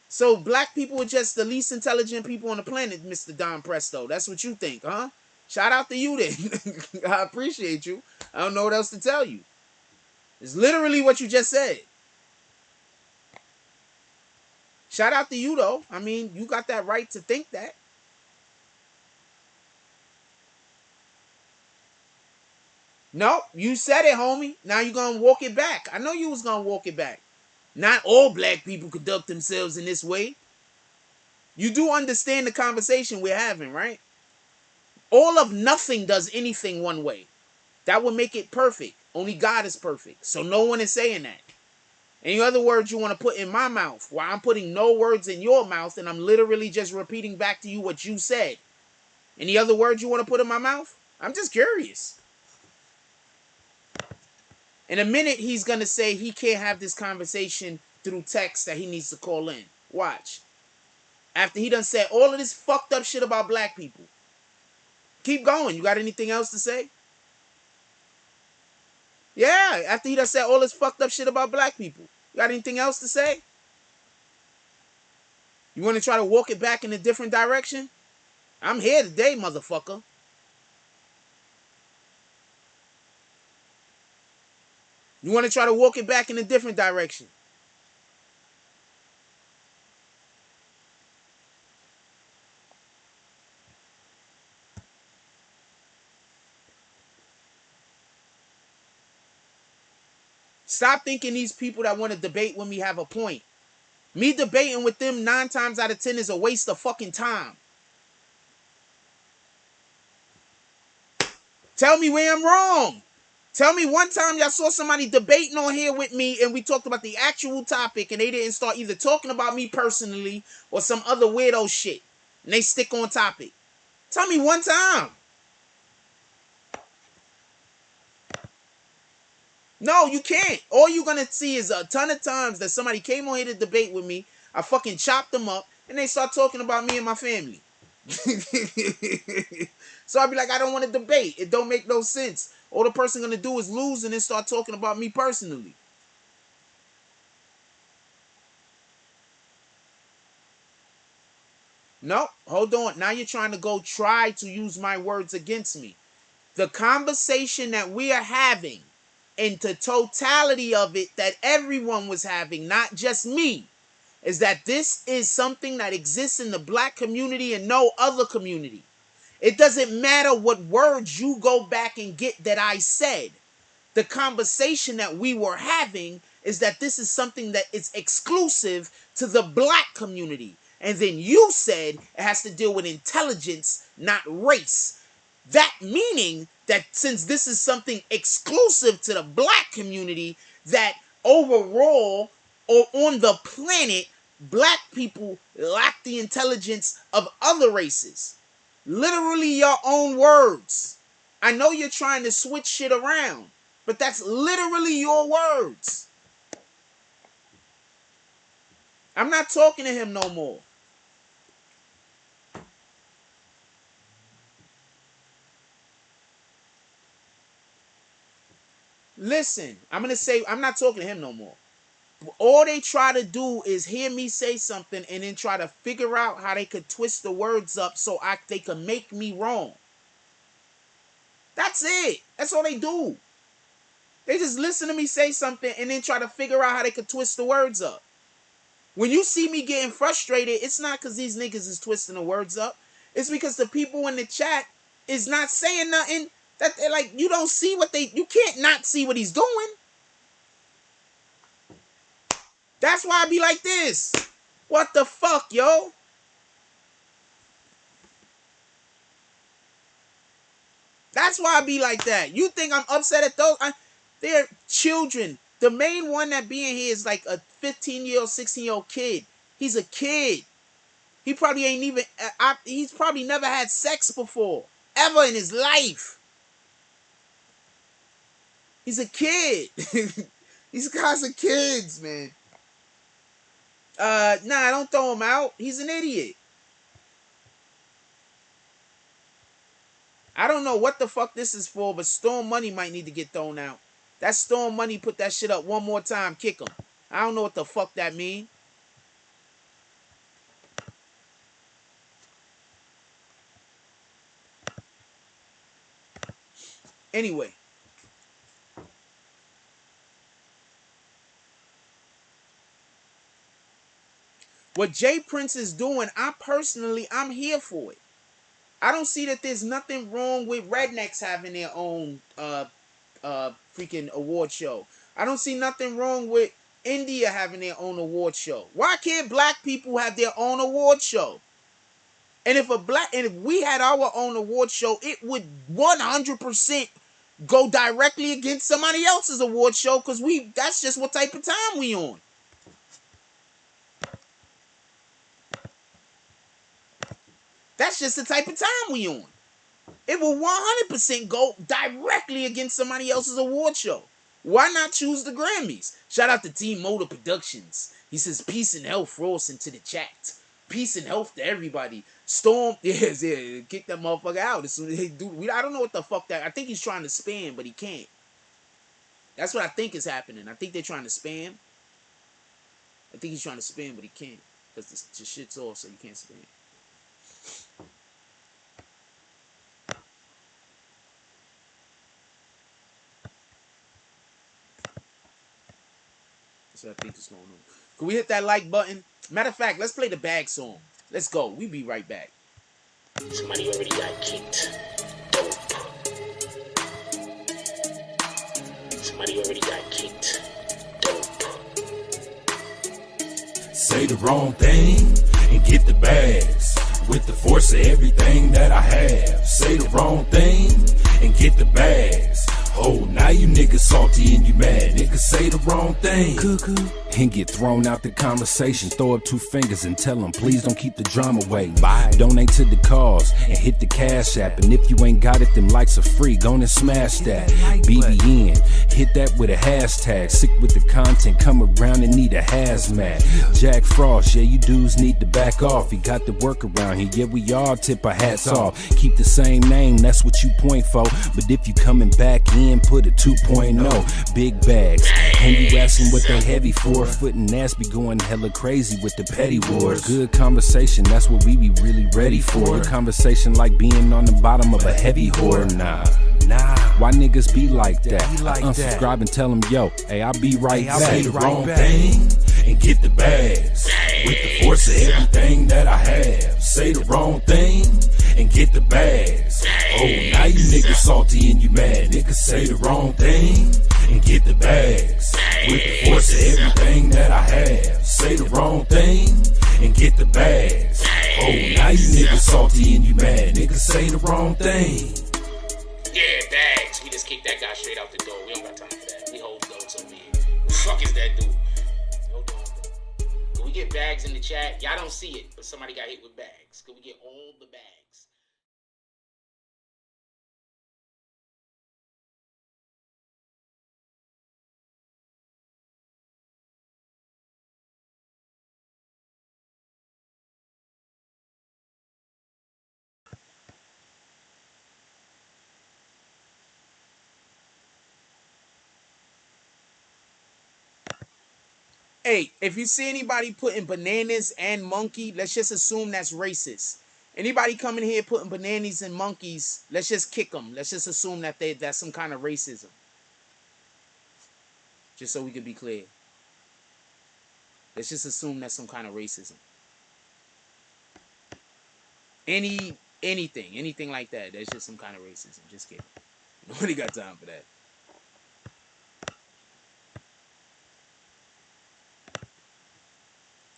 So black people are just the least intelligent people on the planet, Mr. Don Presto. That's what you think, huh? Shout out to you then. I appreciate you. I don't know what else to tell you. It's literally what you just said. Shout out to you though. I mean, you got that right to think that. Nope, you said it, homie. Now you gonna walk it back. I know you was gonna walk it back. Not all black people conduct themselves in this way. You do understand the conversation we're having, right? All of nothing does anything one way. That would make it perfect. Only God is perfect. So no one is saying that. Any other words you want to put in my mouth, while I'm putting no words in your mouth and I'm literally just repeating back to you what you said. Any other words you want to put in my mouth? I'm just curious. In a minute, he's going to say he can't have this conversation through text, that he needs to call in. Watch. After he done said all of this fucked up shit about black people. Keep going. You got anything else to say? Yeah, after he done said all this fucked up shit about black people. You got anything else to say? You want to try to walk it back in a different direction? I'm here today, motherfucker. You want to try to walk it back in a different direction? Stop thinking these people that want to debate with me have a point. Me debating with them 9 times out of 10 is a waste of fucking time. Tell me where I'm wrong. Tell me one time y'all saw somebody debating on here with me and we talked about the actual topic and they didn't start either talking about me personally or some other weirdo shit. And they stick on topic. Tell me one time. No, you can't. All you're going to see is a ton of times that somebody came on here to debate with me. I fucking chopped them up and they start talking about me and my family. So I'd be like, I don't want to debate. It don't make no sense. All the person going to do is lose and then start talking about me personally. No, hold on. Now you're trying to go try to use my words against me. The conversation that we are having in the totality of it that everyone was having, not just me, is that this is something that exists in the black community and no other community. It doesn't matter what words you go back and get that I said. The conversation that we were having is that this is something that is exclusive to the black community. And then you said it has to deal with intelligence, not race. That meaning that since this is something exclusive to the black community, that overall or on the planet, black people lack the intelligence of other races. Literally your own words. I know you're trying to switch shit around, but that's literally your words. I'm not talking to him no more. Listen, I'm going to say, I'm not talking to him no more. All they try to do is hear me say something and then try to figure out how they could twist the words up so they could make me wrong. That's it. That's all they do. They just listen to me say something and then try to figure out how they could twist the words up. When you see me getting frustrated, it's not because these niggas is twisting the words up. It's because the people in the chat is not saying nothing that they're like, you don't see what you can't not see what he's doing. That's why I be like this. What the fuck, yo? That's why I be like that. You think I'm upset at those? They're children. The main one that being here is like a 15-year-old, 16-year-old kid. He's a kid. He probably ain't even, he's probably never had sex before. Ever in his life. He's a kid. These guys are kids, man. Nah, don't throw him out. He's an idiot. I don't know what the fuck this is for, but Storm Money might need to get thrown out. That Storm Money put that shit up one more time, kick him. I don't know what the fuck that mean. Anyway, what Jay Prince is doing, I'm here for it. I don't see that there's nothing wrong with rednecks having their own freaking award show. I don't see nothing wrong with India having their own award show. Why can't black people have their own award show? And if we had our own award show, it would 100% go directly against somebody else's award show because that's just what type of time we on. That's just the type of time we on. It will 100% go directly against somebody else's award show. Why not choose the Grammys? Shout out to Team Motor Productions. He says peace and health frost into the chat. peace and health to everybody. Storm, yes, yeah, kick that motherfucker out as soon as they do. I don't know what the fuck that. I think he's trying to spam, but he can't. That's what I think is happening. I think they're trying to spam. I think he's trying to spam, but he can't because the shit's off, so you can't spam. That's what I think is going on. Can we hit that like button? Matter of fact, let's play the bag song. Let's go. We be right back. Somebody already got kicked. Dope. Somebody already got kicked. Dope. Say the wrong thing and get the bags. With the force of everything that I have. Say the wrong thing and get the bags. Oh, now you niggas salty and you mad. Niggas say the wrong thing. Cuckoo. And get thrown out the conversation. Throw up two fingers and tell them, please don't keep the drama away. Bye. Donate to the cause and hit the cash app. And if you ain't got it, them likes are free. Go and smash that. BBN. Hit that with a hashtag. Sick with the content. Come around and need a hazmat. Jack Frost. Yeah, you dudes need to back off. He got the work around here. Yeah, we all tip our hats off. Keep the same name. That's what you point for. But if you coming back in, put a 2.0. Big bags. And you asking what they heavy for? Foot and ass be going hella crazy with the petty wars. Good conversation, that's what we be really ready for. Good conversation like being on the bottom of a heavy whore. Nah. Why niggas be like that? Unsubscribe and tell them, yo, hey, I'll be right back. Say the wrong thing and get the bags. With the force of everything that I have. Say the wrong thing and get the bags. Oh, now you niggas salty and you mad. Niggas say the wrong thing and get the bags. With the force of everything that I have. Say the wrong thing and get the bags. Oh, now you niggas salty and you mad. Niggas say the wrong thing. Yeah, bags. We just kicked that guy straight out the door. We don't got time for that. We hold those over here. Who the fuck is that dude? Hold on. Can we get bags in the chat? Y'all don't see it, but somebody got hit with bags. Can we get all the bags? Hey, if you see anybody putting bananas and monkey, let's just assume that's racist. Anybody coming here putting bananas and monkeys, let's just kick them. Let's just assume that that's some kind of racism. Just so we can be clear. Let's just assume that's some kind of racism. Anything like that. That's just some kind of racism. Just kidding. Nobody got time for that.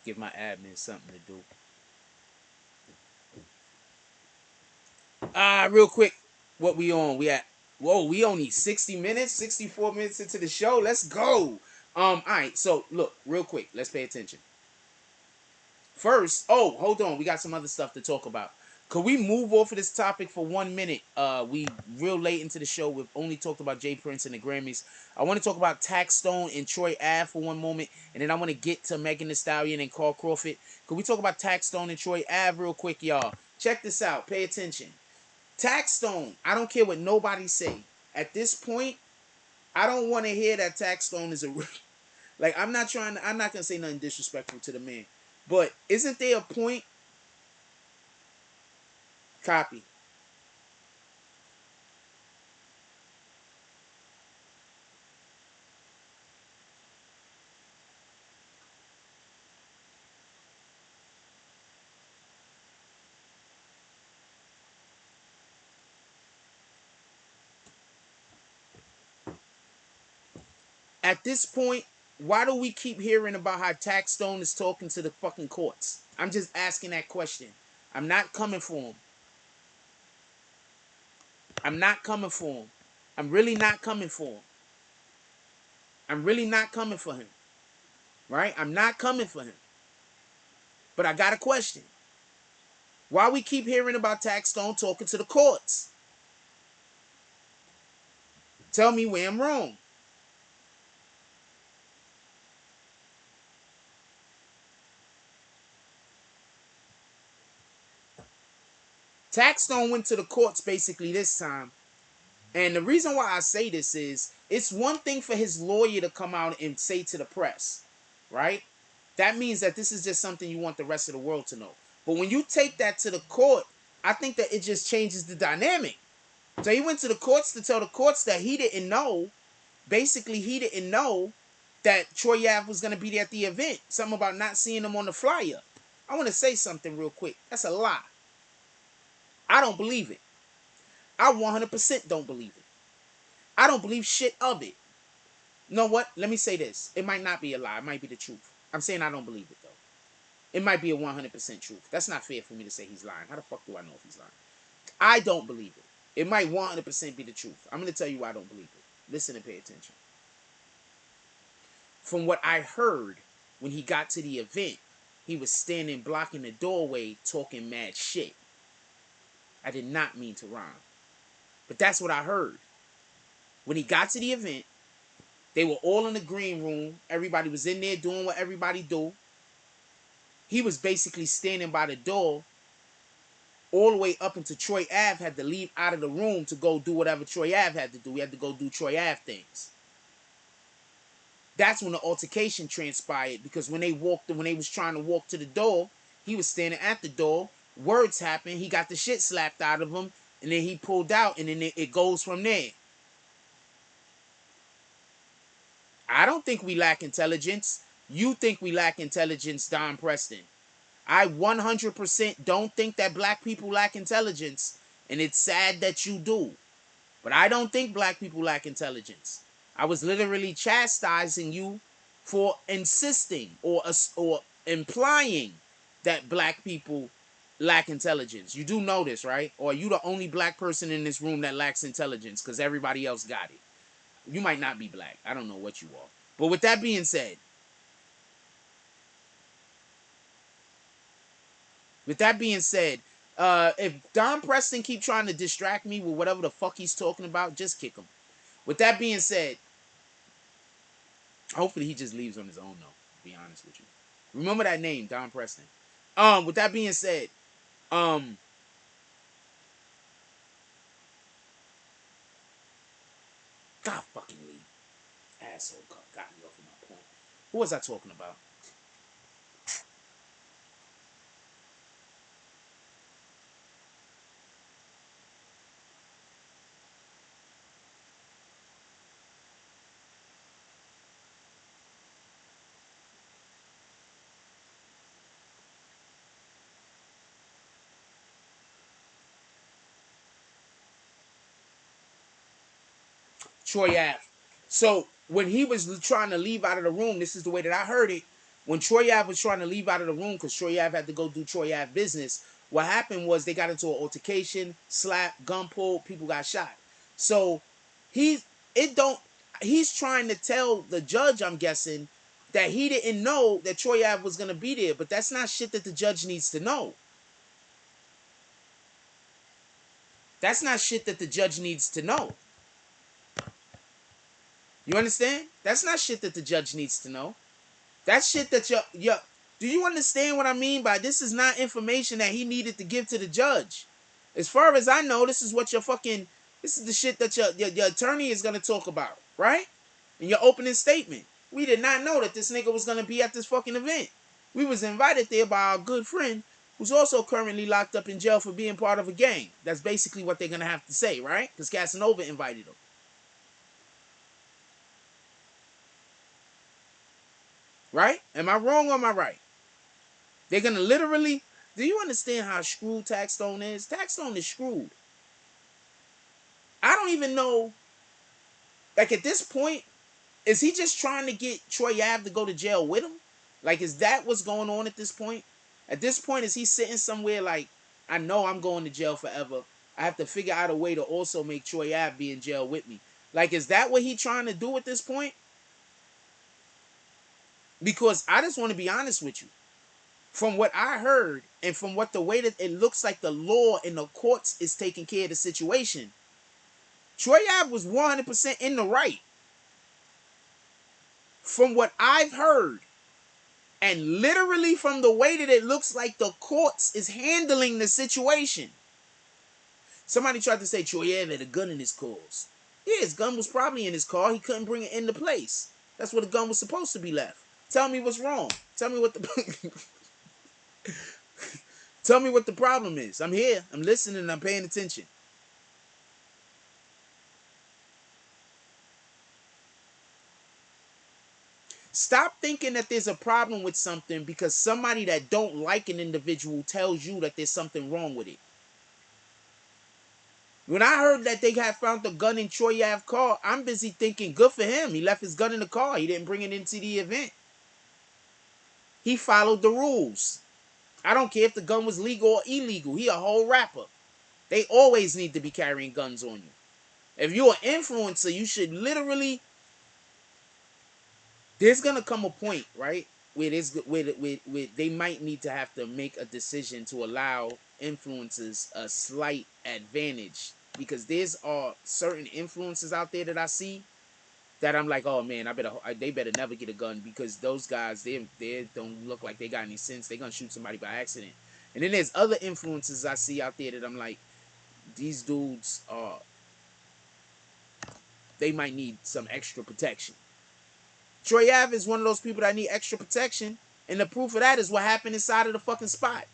Give my admin something to do. Real quick, what we on? We at we only 60 minutes, 64 minutes into the show. Let's go. Alright, so look, real quick, let's pay attention. First, hold on, we got some other stuff to talk about. Could we move off of this topic for 1 minute? We real late into the show. We've only talked about Jay Prince and the Grammys. I want to talk about Taxstone and Troy Ave for 1 moment, and then I want to get to Megan Thee Stallion and Carl Crawford. Could we talk about Taxstone and Troy Ave real quick, y'all? Check this out. Pay attention. Taxstone, I don't care what nobody say. At this point, I don't want to hear that Taxstone is a like. I'm not gonna say nothing disrespectful to the man, but isn't there a point? Copy. At this point, why do we keep hearing about how Taxstone is talking to the fucking courts? I'm just asking that question. I'm not coming for him. I'm not coming for him. I'm really not coming for him. I'm really not coming for him. Right? I'm not coming for him. But I got a question. Why we keep hearing about Taxstone talking to the courts? Tell me where I'm wrong. Taxstone went to the courts basically this time. And the reason why I say this is it's one thing for his lawyer to come out and say to the press, right? That means that this is just something you want the rest of the world to know. But when you take that to the court, I think that it just changes the dynamic. So he went to the courts to tell the courts that he didn't know. Basically, he didn't know that Troy Ave was going to be there at the event. Something about not seeing him on the flyer. I want to say something real quick. That's a lie. I don't believe it. I 100% don't believe it. I don't believe shit of it. You know what? Let me say this. It might not be a lie. It might be the truth. I'm saying I don't believe it, though. It might be a 100% truth. That's not fair for me to say he's lying. How the fuck do I know if he's lying? I don't believe it. It might 100% be the truth. I'm going to tell you why I don't believe it. Listen and pay attention. From what I heard, when he got to the event, he was standing blocking the doorway talking mad shit. I did not mean to rhyme. But that's what I heard. When he got to the event, they were all in the green room. Everybody was in there doing what everybody do. He was basically standing by the door all the way up into Troy Ave, had to leave out of the room to go do whatever Troy Ave had to do. He had to go do Troy Ave things. That's when the altercation transpired, because when they was trying to walk to the door, he was standing at the door. Words happened. He got the shit slapped out of him, and then he pulled out, and then it goes from there. I don't think we lack intelligence. You think we lack intelligence, Don Preston. I 100% don't think that black people lack intelligence, and it's sad that you do. But I don't think black people lack intelligence. I was literally chastising you for insisting or implying that black people lack intelligence. You do know this, right? Or are you the only black person in this room that lacks intelligence because everybody else got it? You might not be black. I don't know what you are. But with that being said, if Don Preston keep trying to distract me with whatever the fuck he's talking about, just kick him. With that being said, hopefully he just leaves on his own, though, to be honest with you. Remember that name, Don Preston. With that being said, God fucking leave. Asshole got me off of my point. Who was I talking about? Troy Ave. So when he was trying to leave out of the room, this is the way that I heard it. When Troy Ave was trying to leave out of the room because Troy Ave had to go do Troy Ave business, what happened was they got into an altercation, slap, gun pull, people got shot. So he's trying to tell the judge, I'm guessing, that he didn't know that Troy Ave was gonna be there, but that's not shit that the judge needs to know. That's not shit that the judge needs to know. You understand? That's not shit that the judge needs to know. That's shit that your do you understand what I mean by this is not information that he needed to give to the judge? As far as I know, this is the shit that your attorney is gonna talk about, right? In your opening statement. We did not know that this nigga was gonna be at this fucking event. We was invited there by our good friend who's also currently locked up in jail for being part of a gang. That's basically what they're gonna have to say, right? Because Casanova invited him. Right? Am I wrong or am I right? They're gonna literally. Do you understand how screwed Taxstone is? Taxstone is screwed. I don't even know. Like at this point, is he just trying to get Troy Ave to go to jail with him? Like, is that what's going on at this point? At this point, is he sitting somewhere like, I know I'm going to jail forever. I have to figure out a way to also make Troy Ave be in jail with me. Like, is that what he trying to do at this point? Because I just want to be honest with you. From what I heard and from what the way that it looks like the law in the courts is taking care of the situation, Troy Ave was 100% in the right. From what I've heard, and literally from the way that it looks like the courts is handling the situation, Somebody tried to say Troy Ave had a gun in his cars. Yeah, his gun was probably in his car. He couldn't bring it into place. That's where the gun was supposed to be left. Tell me what's wrong. Tell me what the tell me what the problem is. I'm here. I'm listening. I'm paying attention. Stop thinking that there's a problem with something because somebody that don't like an individual tells you that there's something wrong with it. When I heard that they had found the gun in Troy Ave car, I'm busy thinking, good for him. He left his gun in the car. He didn't bring it into the event. He followed the rules. I don't care if the gun was legal or illegal. He a whole rapper. They always need to be carrying guns on you. If you're an influencer, you should literally. There's gonna come a point, right, where they might need to have to make a decision to allow influencers a slight advantage because there's certain influencers out there that I see that I'm like, oh man, they better never get a gun because those guys they don't look like they got any sense. They're gonna shoot somebody by accident. And then there's other influencers I see out there that I'm like, these dudes are they might need some extra protection. Troy Ave is one of those people that need extra protection, and the proof of that is what happened inside of the fucking spot.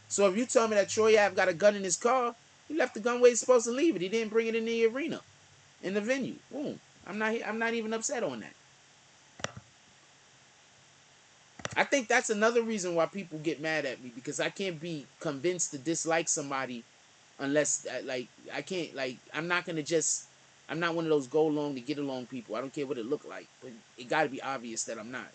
So if you tell me that Troy Ave got a gun in his car, he left the gun where he's supposed to leave it. He didn't bring it in the arena, in the venue. Boom. I'm not even upset on that. I think that's another reason why people get mad at me because I can't be convinced to dislike somebody unless like I can't like I'm not gonna just I'm not one of those go along to get along people. I don't care what it look like, but it got to be obvious that I'm not.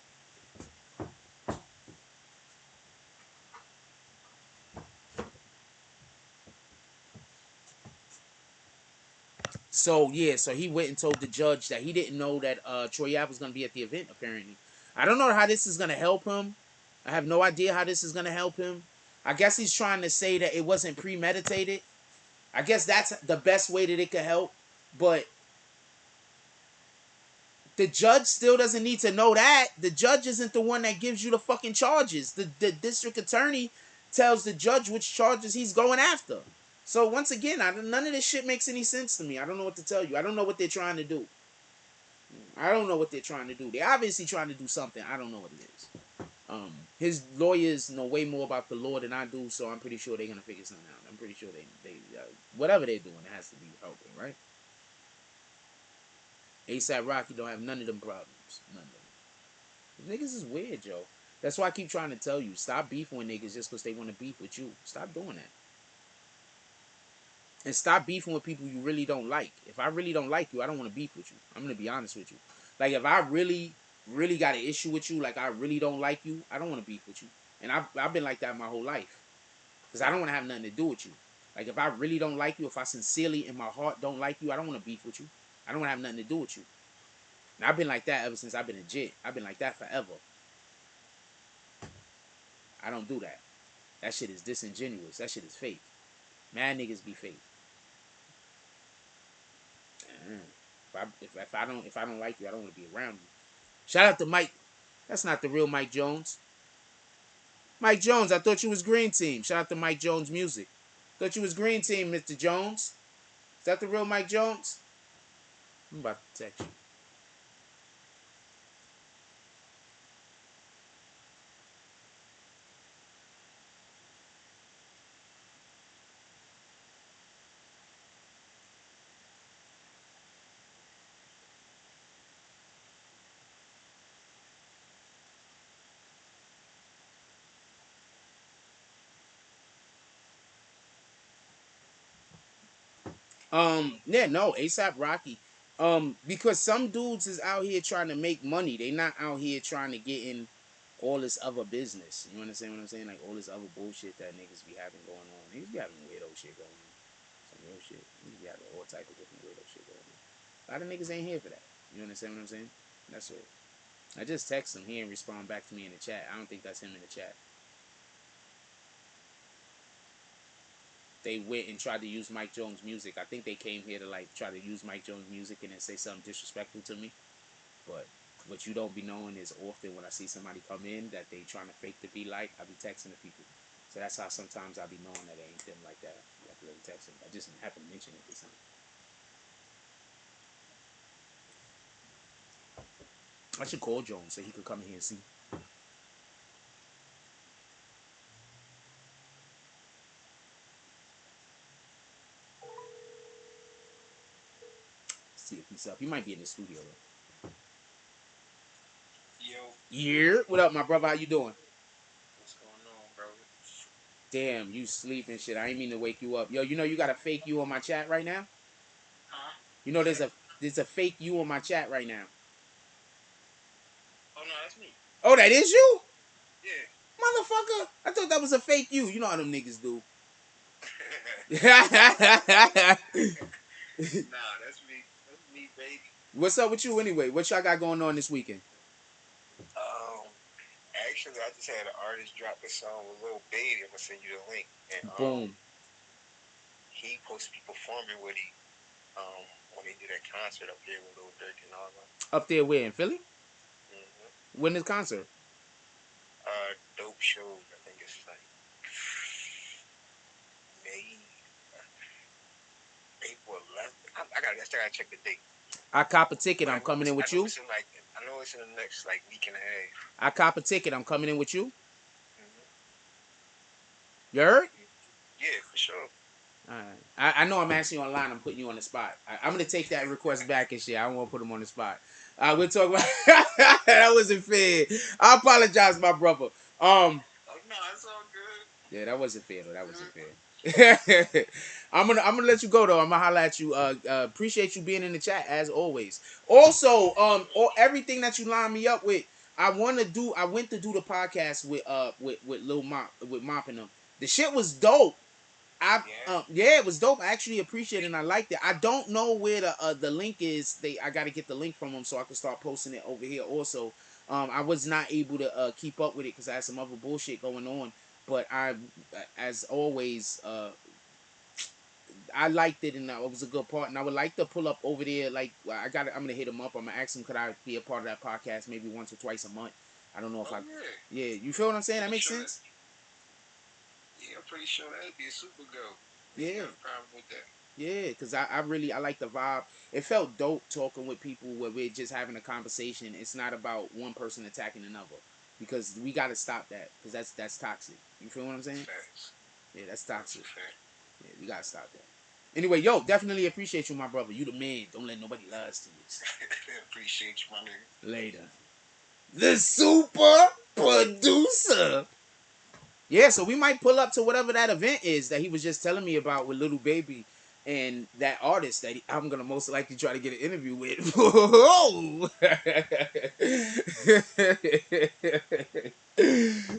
So yeah, so he went and told the judge that he didn't know that Troy Ave was gonna be at the event. Apparently, I don't know how this is gonna help him. I have no idea how this is gonna help him. I guess he's trying to say that it wasn't premeditated. I guess that's the best way that it could help. But the judge still doesn't need to know that. The judge isn't the one that gives you the fucking charges. The district attorney tells the judge which charges he's going after. So once again, none of this shit makes any sense to me. I don't know what to tell you. I don't know what they're trying to do. I don't know what they're trying to do. They're obviously trying to do something. I don't know what it is. His lawyers know way more about the law than I do, so I'm pretty sure they're gonna figure something out. I'm pretty sure they whatever they're doing, it has to be helping, right? ASAP Rocky don't have none of them problems. None of them. Niggas is weird, Joe. That's why I keep trying to tell you, stop beefing with niggas just because they want to beef with you. Stop doing that. And stop beefing with people you really don't like. If I really don't like you, I don't want to beef with you. I'm going to be honest with you. Like, if I really, really got an issue with you, like I really don't like you, I don't want to beef with you. And I've been like that my whole life. Because I don't want to have nothing to do with you. Like, if I really don't like you, if I sincerely in my heart don't like you, I don't want to beef with you. I don't want to have nothing to do with you. And I've been like that ever since I've been a jit. I've been like that forever. I don't do that. That shit is disingenuous. That shit is fake. Mad niggas be fake. If I don't like you, I don't want to be around you. Shout out to Mike. That's not the real Mike Jones. Mike Jones, I thought you was Green Team. Shout out to Mike Jones Music. Thought you was Green Team, Mr. Jones. Is that the real Mike Jones? I'm about to text you. Yeah, no, ASAP Rocky. Because some dudes is out here trying to make money. They not out here trying to get in all this other business. You understand what I'm saying? Like all this other bullshit that niggas be having going on. Niggas be having weirdo shit going on. Some real shit. Niggas be having all type of different weirdo shit going on. A lot of niggas ain't here for that. You understand what I'm saying? That's it. I just text him. He ain't respond back to me in the chat. I don't think that's him in the chat. They went and tried to use Mike Jones music. I think they came here to like try to use Mike Jones music and then say something disrespectful to me. But what you don't be knowing is often when I see somebody come in that they trying to fake to be like, I be texting the people. So that's how sometimes I be knowing that it ain't them like that. Let me text him. I just happened to mention it this time. I should call Jones so he could come in here and see. See if he's up. He might be in the studio though. Yo, Yeah. What up, my brother? How you doing? what's going on, bro? Damn, you sleep and shit. I ain't mean to wake you up. Yo, you know you got a fake you on my chat right now? Huh? You know there's a fake you on my chat right now. Oh no, that's me. Oh, that is you? Yeah. Motherfucker. I thought that was a fake you. You know how them niggas do. Nah, that's me. That's me, baby. What's up with you anyway? What y'all got going on this weekend? Um, actually, I just had an artist drop a song with Lil Baby. I'm gonna send you the link, and Boom. he supposed to be performing with he when they do that concert up here with Lil Durk and all that. Up there where in Philly? Mm-hmm. When is concert? Dope show. I think it's like May, April 11th. I still gotta check the date. I cop a ticket. But I'm coming in I with know you. it's in like I know it's in the next like week and a half. I cop a ticket. I'm coming in with you. Mm-hmm. You heard? Yeah, for sure. Alright. I know I'm asking you online. I'm putting you on the spot. I'm gonna take that request back and shit. I don't want to put him on the spot. We'll talk about that. Wasn't fair. I apologize, my brother. Oh no, it's all good. Yeah, that wasn't fair though. That wasn't fair. I'm gonna let you go though. I'm gonna holler at you. Appreciate you being in the chat as always. Also, or everything that you lined me up with. I went to do the podcast with Lil Mop with Mop and them. The shit was dope. Yeah, it was dope. I actually appreciate it and I liked it. I don't know where the link is. I got to get the link from them so I can start posting it over here. Also, I was not able to keep up with it because I had some other bullshit going on. But as always, I liked it and it was a good part. And I would like to pull up over there. Like I'm gonna hit him up. I'm gonna ask him could I be a part of that podcast maybe once or twice a month. I don't know if Yeah, you feel what I'm saying? That makes sense. Yeah, I'm pretty sure that'd be a super go. Yeah. Got a problem with that. Yeah, because I really I like the vibe. It felt dope talking with people where we're just having a conversation. It's not about one person attacking another because we got to stop that because that's toxic. You feel what I'm saying? Facts. Yeah, that's That's a toxic. fact. Yeah, we got to stop that. Anyway, yo, definitely appreciate you, my brother. You the man. Don't let nobody lie to you. Appreciate you, my nigga. Later. The super producer. Yeah, so we might pull up to whatever that event is that he was just telling me about with Little Baby and that artist that I'm gonna most likely try to get an interview with.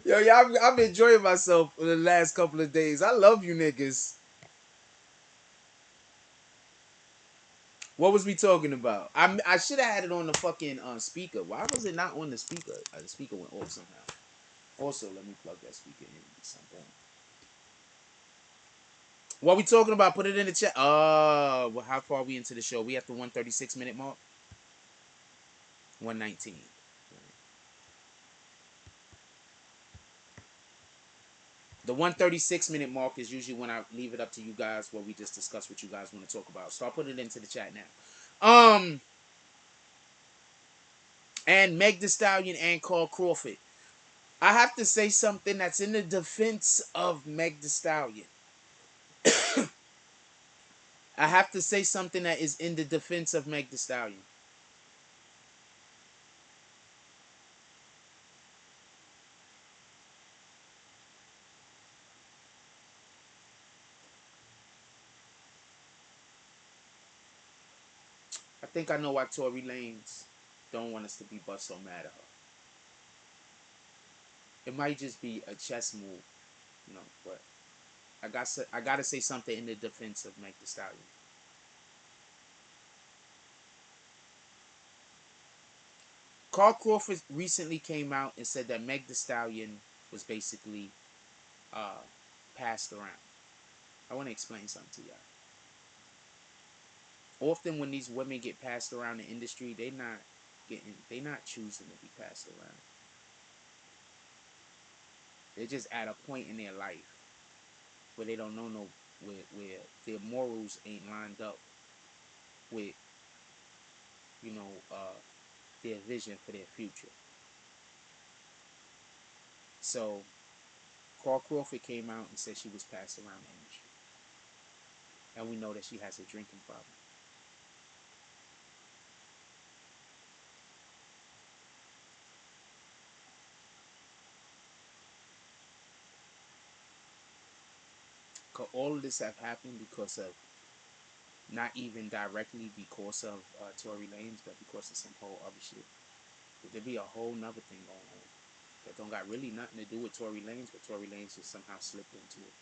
Yo, I'm enjoying myself for the last couple of days. I love you niggas. What was we talking about? I should have had it on the fucking speaker. Why was it not on the speaker? The speaker went off somehow. Also, let me plug that speaker in at some point. What we talking about? Put it in the chat. Well, how far are we into the show? We at the 136-minute mark. 119. The 136-minute mark is usually when I leave it up to you guys where we just discuss what you guys want to talk about. So I'll put it into the chat now. And Meg Thee Stallion and Carl Crawford. I have to say something that's in the defense of Meg Thee Stallion. I have to say something that is in the defense of Meg Thee Stallion. I think I know why Tory Lanez don't want us to be but so mad at her. It might just be a chess move, but I gotta say something in the defense of Meg Thee Stallion. Carl Crawford recently came out and said that Meg Thee Stallion was basically passed around. I want to explain something to y'all. Often when these women get passed around the industry, they not choosing to be passed around. They're just at a point in their life where they don't know no where their morals ain't lined up with, you know, their vision for their future. So Carl Crawford came out and said she was passed around the industry, and we know that she has a drinking problem. All of this have happened because of, not even directly because of Tory Lanez, but because of some whole other shit. But there be a whole nother thing going on that don't got really nothing to do with Tory Lanez, but Tory Lanez just somehow slipped into it.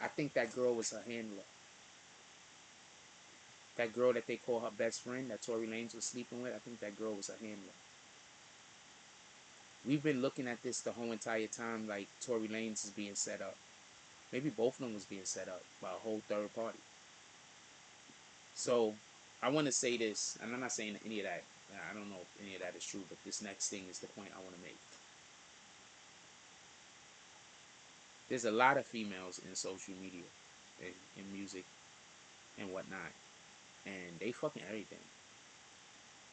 I think that girl was her handler. That girl that they call her best friend, that Tory Lanez was sleeping with, I think that girl was her handler. We've been looking at this the whole entire time like Tory Lanez is being set up. Maybe both of them was being set up by a whole third party. So I want to say this, and I'm not saying any of that. I don't know if any of that is true, but this next thing is the point I want to make. There's a lot of females in social media, in music, and whatnot, and they fucking everything.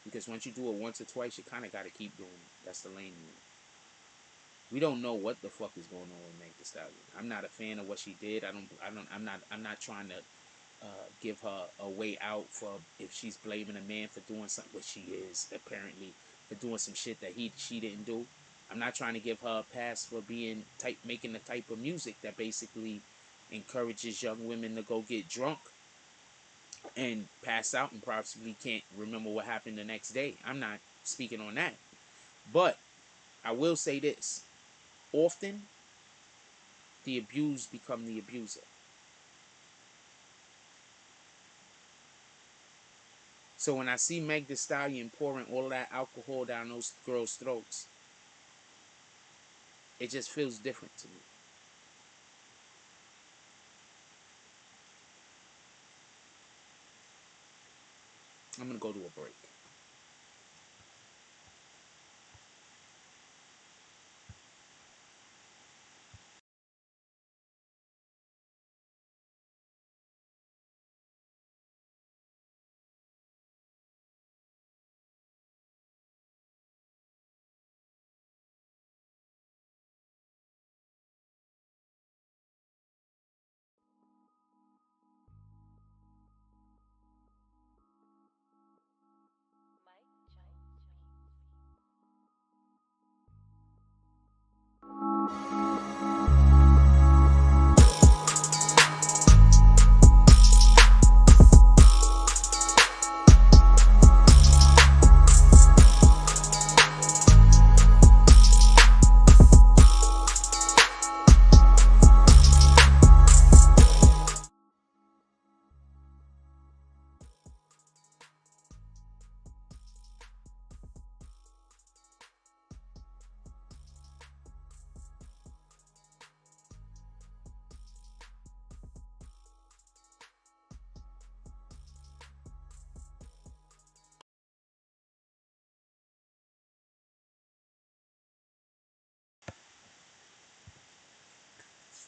Because once you do it once or twice, you kind of got to keep doing it. That's the lane you're in. We don't know what the fuck is going on with Meg Thee Stallion. I'm not a fan of what she did. I'm not trying to give her a way out for if she's blaming a man for doing something, which she is apparently, for doing some shit that she didn't do. I'm not trying to give her a pass for making the type of music that basically encourages young women to go get drunk and pass out and possibly can't remember what happened the next day. I'm not speaking on that. But I will say this. Often, the abused become the abuser. So when I see Meg Thee Stallion pouring all that alcohol down those girls' throats, it just feels different to me. I'm going to go to a break.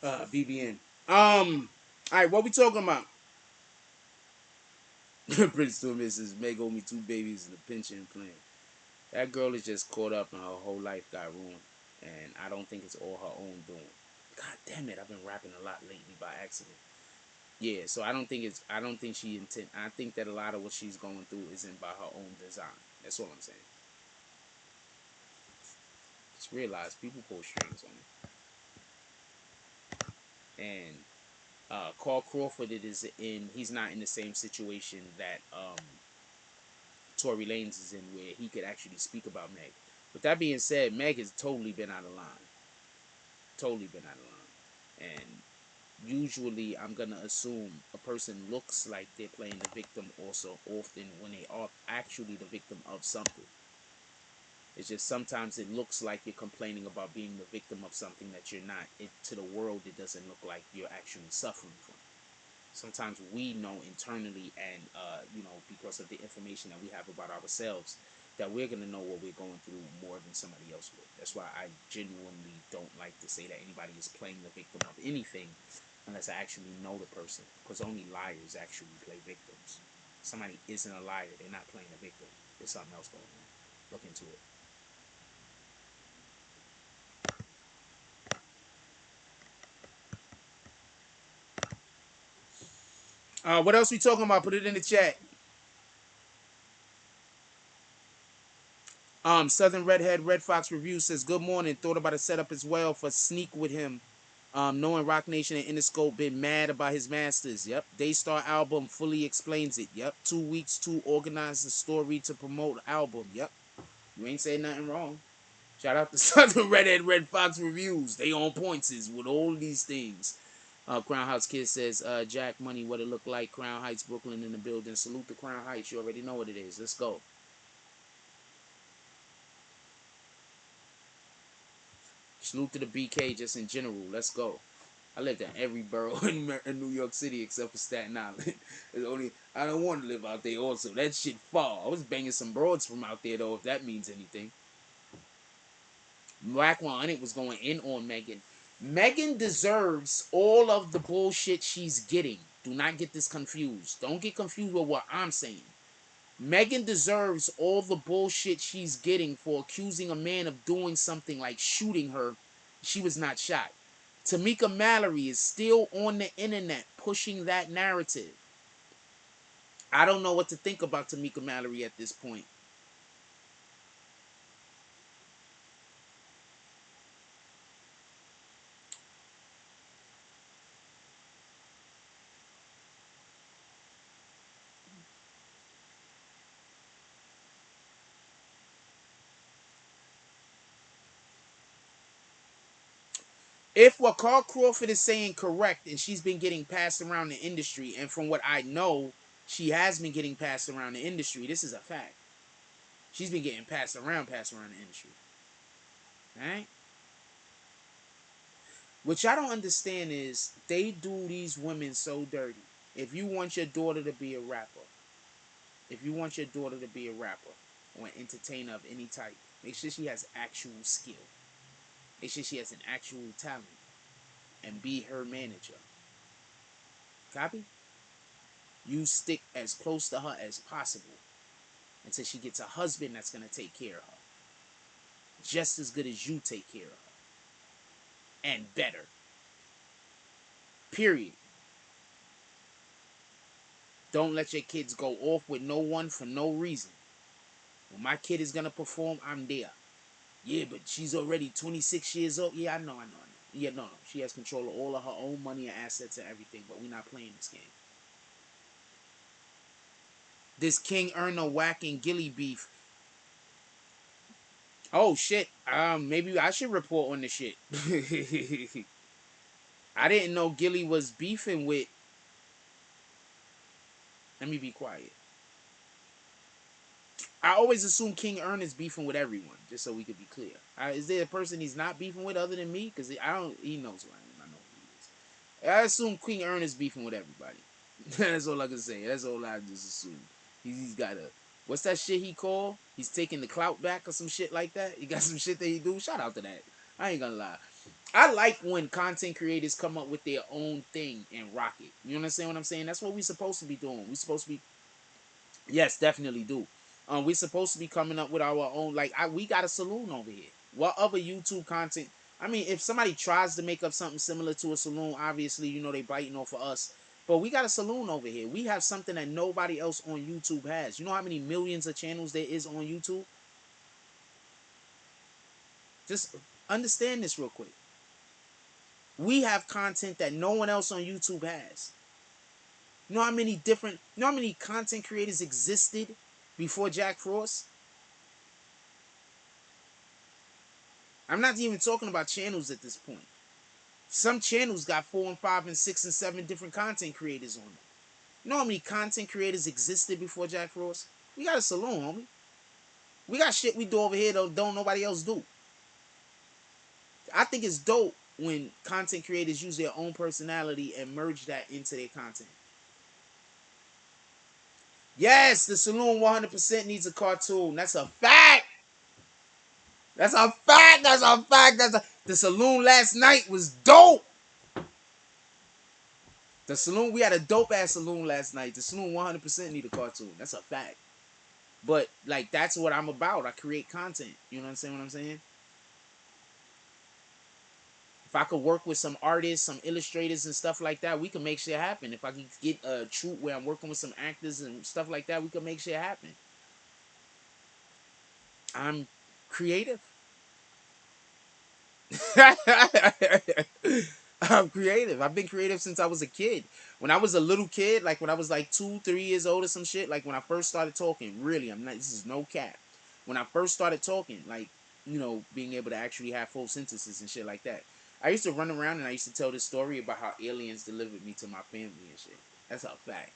BBN. All right, what we talking about? Prince to Mrs. Meg owe me 2 babies and a pension plan. That girl is just caught up and her whole life got ruined. And I don't think it's all her own doing. God damn it, I've been rapping a lot lately by accident. Yeah, so I don't think she intend. I think that a lot of what she's going through isn't by her own design. That's all I'm saying. Just realize people pull strings on it. And Carl Crawford, he's not in the same situation that Tory Lanez is in, where he could actually speak about Meg. With that being said, Meg has totally been out of line. Totally been out of line. And usually I'm gonna assume a person looks like they're playing the victim also often when they are actually the victim of something. It's just sometimes it looks like you're complaining about being the victim of something that you're not. To the world, it doesn't look like you're actually suffering from. Sometimes we know internally, and because of the information that we have about ourselves, that we're gonna know what we're going through more than somebody else would. That's why I genuinely don't like to say that anybody is playing the victim of anything unless I actually know the person, because only liars actually play victims. Somebody isn't a liar, they're not playing a victim. There's something else going on. Look into it. What else we talking about? Put it in the chat. Southern Redhead Red Fox Review says, good morning. Thought about a setup as well for Sneak with him. Knowing Rock Nation and Interscope been mad about his masters. Yep. Daystar album fully explains it. Yep. 2 weeks to organize the story to promote album. Yep. You ain't saying nothing wrong. Shout out to Southern Redhead Red Fox Reviews. They on points with all these things. Crown House Kid says, Jack Money, what it look like. Crown Heights, Brooklyn in the building. Salute to Crown Heights. You already know what it is. Let's go. Salute to the BK just in general. Let's go. I lived in every borough in New York City except for Staten Island. I don't want to live out there also. That shit far. I was banging some broads from out there though, if that means anything. Black 100 was going in on Megan. Megan deserves all of the bullshit she's getting. Do not get this confused. Don't get confused with what I'm saying. Megan deserves all the bullshit she's getting for accusing a man of doing something like shooting her. She was not shot. Tamika Mallory is still on the internet pushing that narrative. I don't know what to think about Tamika Mallory at this point. If what Carl Crawford is saying correct, and she's been getting passed around the industry, and from what I know, she has been getting passed around the industry. This is a fact. She's been getting passed around the industry. Alright? What y'all don't understand is they do these women so dirty. If you want your daughter to be a rapper, if you want your daughter to be a rapper or an entertainer of any type, make sure she has actual skill. Make sure she has an actual talent. And be her manager. Copy? You stick as close to her as possible until she gets a husband that's going to take care of her. Just as good as you take care of her. And better. Period. Don't let your kids go off with no one for no reason. When my kid is going to perform, I'm there. Yeah, but she's already 26 years old. Yeah, I know. Yeah, no. She has control of all of her own money and assets and everything, but we're not playing this game. This King Erna whacking Gilly beef. Oh, shit. Maybe I should report on the shit. I didn't know Gilly was beefing with... Let me be quiet. I always assume King Ern is beefing with everyone, just so we could be clear. Is there a person he's not beefing with other than me? Because I don't. He knows who I am. I know who he is. I assume King Ern is beefing with everybody. That's all I can say. That's all I just assume. He's got a... What's that shit he called? He's taking the clout back or some shit like that. He got some shit that he do. Shout out to that. I ain't gonna lie. I like when content creators come up with their own thing and rock it. You understand what I'm saying? That's what we're supposed to be doing. We're supposed to be... Yes, definitely do. We're supposed to be coming up with our own. Like, we got a saloon over here. What other YouTube content? I mean, if somebody tries to make up something similar to a saloon, obviously, you know, they biting off of us. But we got a saloon over here. We have something that nobody else on YouTube has. You know how many millions of channels there is on YouTube? Just understand this real quick. We have content that no one else on YouTube has. You know how many different, you know how many content creators existed before Jack Frost? I'm not even talking about channels at this point. Some channels got 4 and 5 and 6 and 7 different content creators on them. You know how many content creators existed before Jack Frost? We got a saloon, homie. We got shit we do over here that don't nobody else do. I think it's dope when content creators use their own personality and merge that into their content. Yes, the Saloon 100% needs a cartoon. That's a fact. That's a fact. That's a fact. The Saloon last night was dope. The Saloon, we had a dope ass Saloon last night. The Saloon 100% need a cartoon. That's a fact. But like that's what I'm about. I create content. You know what I'm saying? What I'm saying? If I could work with some artists, some illustrators and stuff like that, we can make shit happen. If I could get a troupe where I'm working with some actors and stuff like that, we can make shit happen. I'm creative. I'm creative. I've been creative since I was a kid. When I was a little kid, like when I was like 2, 3 years old or some shit, like when I first started talking, really, I'm not, this is no cap. When I first started talking, like, being able to actually have full sentences and shit like that. I used to run around and I used to tell this story about how aliens delivered me to my family and shit. That's a fact.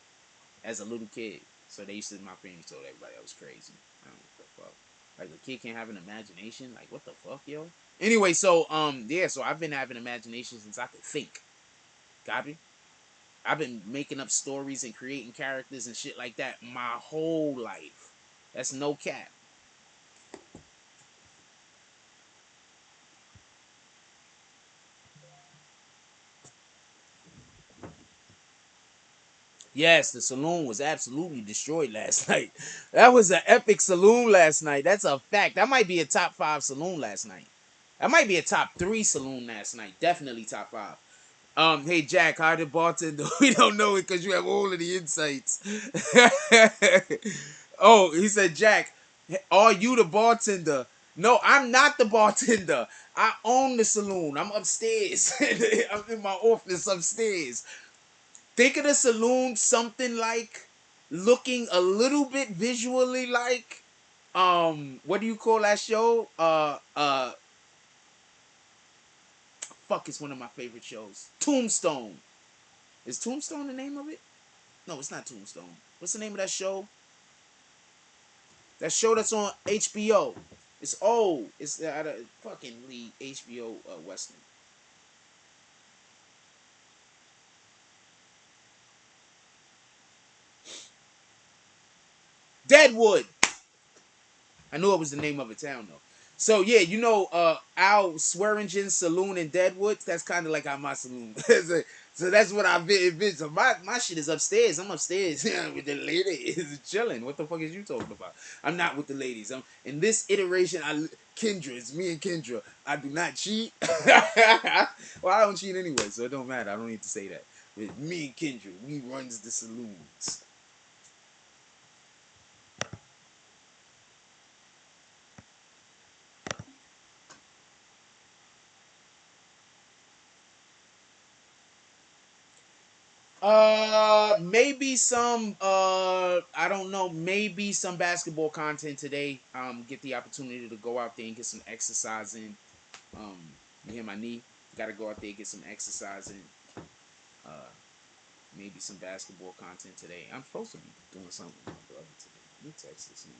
As a little kid. So they used to, my parents told everybody I was crazy. I don't know what the fuck. Like a kid can't have an imagination? Like what the fuck, yo? Anyway, so yeah, so I've been having imagination since I could think. Copy? I've been making up stories and creating characters and shit like that my whole life. That's no cap. Yes, the Saloon was absolutely destroyed last night. That was an epic Saloon last night. That's a fact. That might be a top 5 Saloon last night. That might be a top 3 Saloon last night. Definitely top 5. Hey Jack, how the bartender? We don't know it because you have all of the insights. Oh, he said, Jack, are you the bartender? No, I'm not the bartender. I own the saloon. I'm upstairs. I'm in my office upstairs. Think of the saloon something like looking a little bit visually like what do you call that show? Fuck, it's one of my favorite shows. Tombstone. Is Tombstone the name of it? No, it's not Tombstone. What's the name of that show? That show that's on HBO. It's old. It's out of fucking Lee HBO Western. Deadwood. I knew it was the name of a town though. So yeah, Al Swearingen's saloon in Deadwood. That's kind of like how my saloon. So that's what I've been. So my shit is upstairs. I'm upstairs with the lady is chilling. What the fuck is you talking about? I'm not with the ladies. I'm in this iteration. Kendra, it's me and Kendra. I do not cheat. Well, I don't cheat anyway, so it don't matter. I don't need to say that. With me and Kendra, we runs the saloons. Maybe some I don't know, maybe some basketball content today. Get the opportunity to go out there and get some exercise in. You hear my knee? Gotta go out there and get some exercise in. Uh Maybe some basketball content today. I'm supposed to be doing something with my brother today. Let me text this nigga.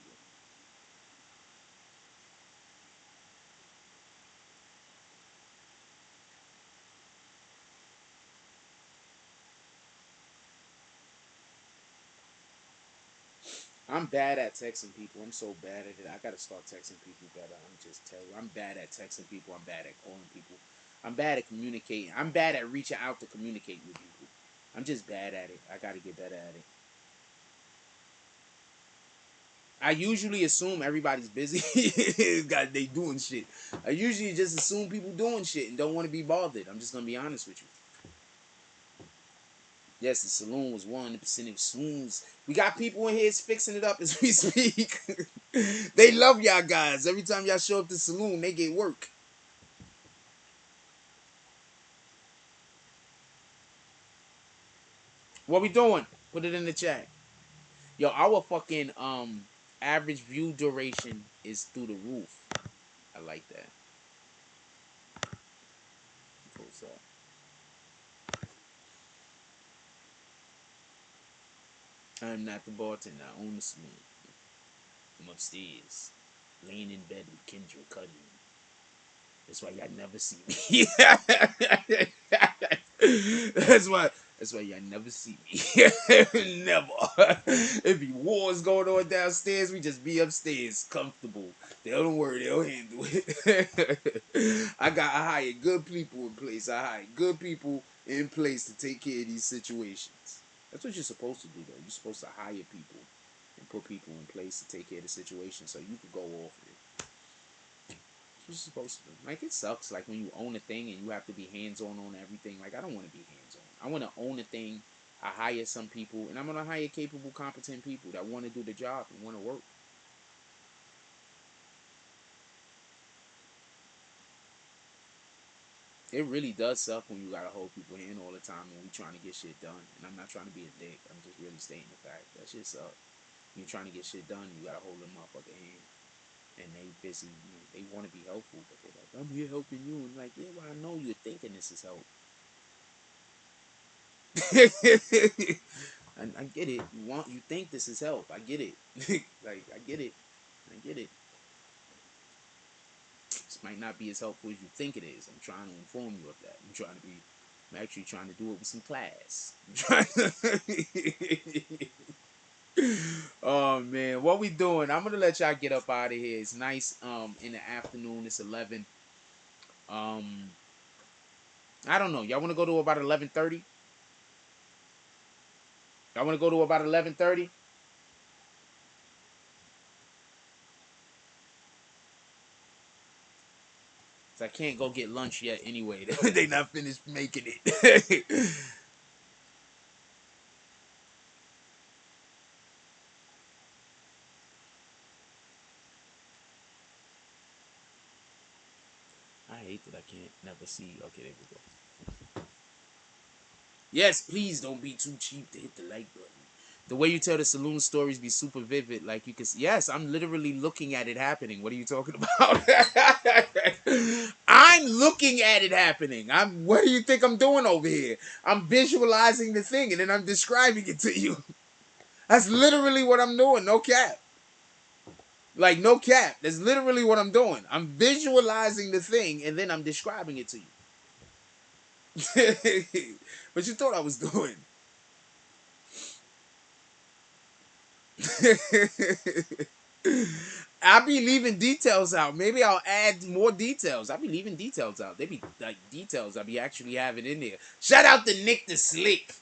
I'm bad at texting people. I'm so bad at it. I gotta start texting people better. I'm just telling you. I'm bad at texting people. I'm bad at calling people. I'm bad at communicating. I'm bad at reaching out to communicate with people. I'm just bad at it. I gotta get better at it. I usually assume everybody's busy. God, they doing shit. I usually just assume people doing shit and don't want to be bothered. I'm just gonna be honest with you. Yes, the saloon was 100% of saloons. We got people in here fixing it up as we speak. They love y'all guys. Every time y'all show up to the saloon, they get work. What we doing? Put it in the chat. Yo, our fucking average view duration is through the roof. I like that. What's up? I'm not the bartender. I own the saloon. I'm upstairs, laying in bed with Kendra Cuddy. That's why y'all never see me. That's why. That's why y'all never see me. Never. If be wars going on downstairs, we just be upstairs, comfortable. Don't worry, they'll handle it. I hired good people in place. I hired good people in place to take care of these situations. That's what you're supposed to do, though. You're supposed to hire people and put people in place to take care of the situation so you could go off it. You're supposed to do. Like, it sucks, like, when you own a thing and you have to be hands-on on everything. Like, I don't want to be hands-on. I want to own a thing. I hire some people, and I'm going to hire capable, competent people that want to do the job and want to work. It really does suck when you got to hold people in all the time and we trying to get shit done. And I'm not trying to be a dick. I'm just really stating the fact. That shit sucks. You're trying to get shit done, you got to hold them up at the hand. And they busy, they want to be helpful, but they're like, I'm here helping you. And like, yeah, well, I know you're thinking this is help. I get it. You think this is help. I get it. Like, I get it. I get it. This might not be as helpful as you think it is. I'm trying to inform you of that. I'm actually trying to do it with some class. Oh man, what we doing? I'm gonna let y'all get up out of here. It's nice in the afternoon. It's 11. Um I don't know. Y'all want to go to about 11:30? Y'all want to go to about 11:30? I can't go get lunch yet anyway. They not finished making it. I hate that I can't never see. Okay, there we go. Yes, please don't be too cheap to hit the like button. The way you tell the saloon stories be super vivid. Like you can see. Yes, I'm literally looking at it happening. What are you talking about? I'm looking at it happening. What do you think I'm doing over here? I'm visualizing the thing and then I'm describing it to you. That's literally what I'm doing. No cap. Like, no cap. That's literally what I'm doing. I'm visualizing the thing and then I'm describing it to you. What you thought I was doing? I'll be leaving details out. Maybe I'll add more details. I'll be leaving details out. They be like details I'll be actually having in there. Shout out to Nick the Slick.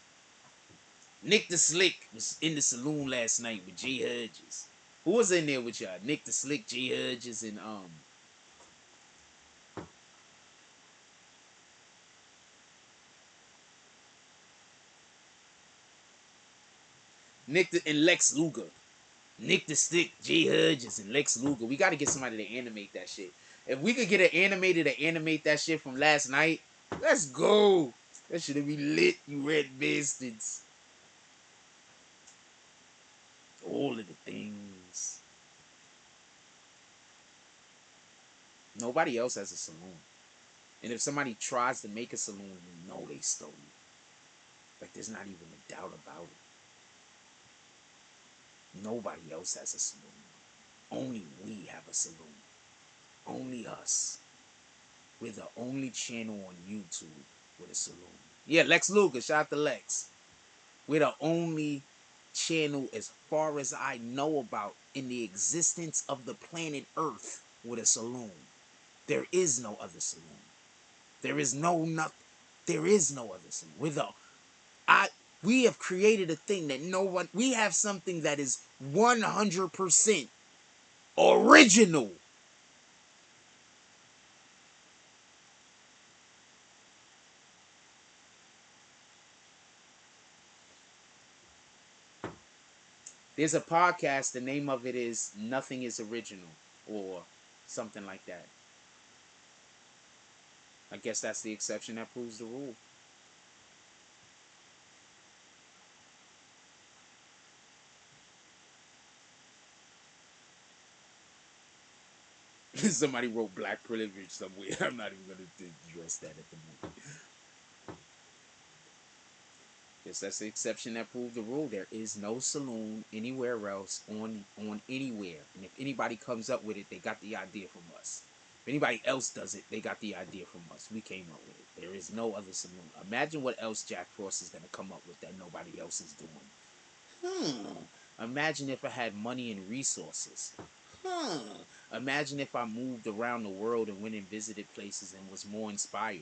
Nick the Slick was in the saloon last night with G Hudges. Who was in there with y'all? Nick the Slick, G Hudges, and and Lex Luger. Nick the Stick, G Hudges, and Lex Luger. We got to get somebody to animate that shit. If we could get an animator to animate that shit from last night, let's go. That should be lit, you red bastards. All of the things. Nobody else has a saloon. And if somebody tries to make a saloon, you know they stole it. Like, there's not even a doubt about it. Nobody else has a saloon. Only we have a saloon. Only us. We're the only channel on YouTube with a saloon. Yeah, Lex Luger. Shout out to Lex. We're the only channel, as far as I know about, in the existence of the planet Earth with a saloon. There is no other saloon. There is no nothing. There is no other saloon. We have created a thing that no one. We have something that is 100% original. There's a podcast. The name of it is Nothing is Original or something like that. I guess that's the exception that proves the rule. Somebody wrote black privilege somewhere. I'm not even going to address that at the moment. Guess that's the exception that proved the rule. There is no saloon anywhere else on anywhere. And if anybody comes up with it, they got the idea from us. anybody else does it, they got the idea from us. We came up with it. There is no other saloon. Imagine what else Jack Frost is gonna come up with that nobody else is doing. Imagine if I had money and resources. Imagine if I moved around the world and went and visited places and was more inspired.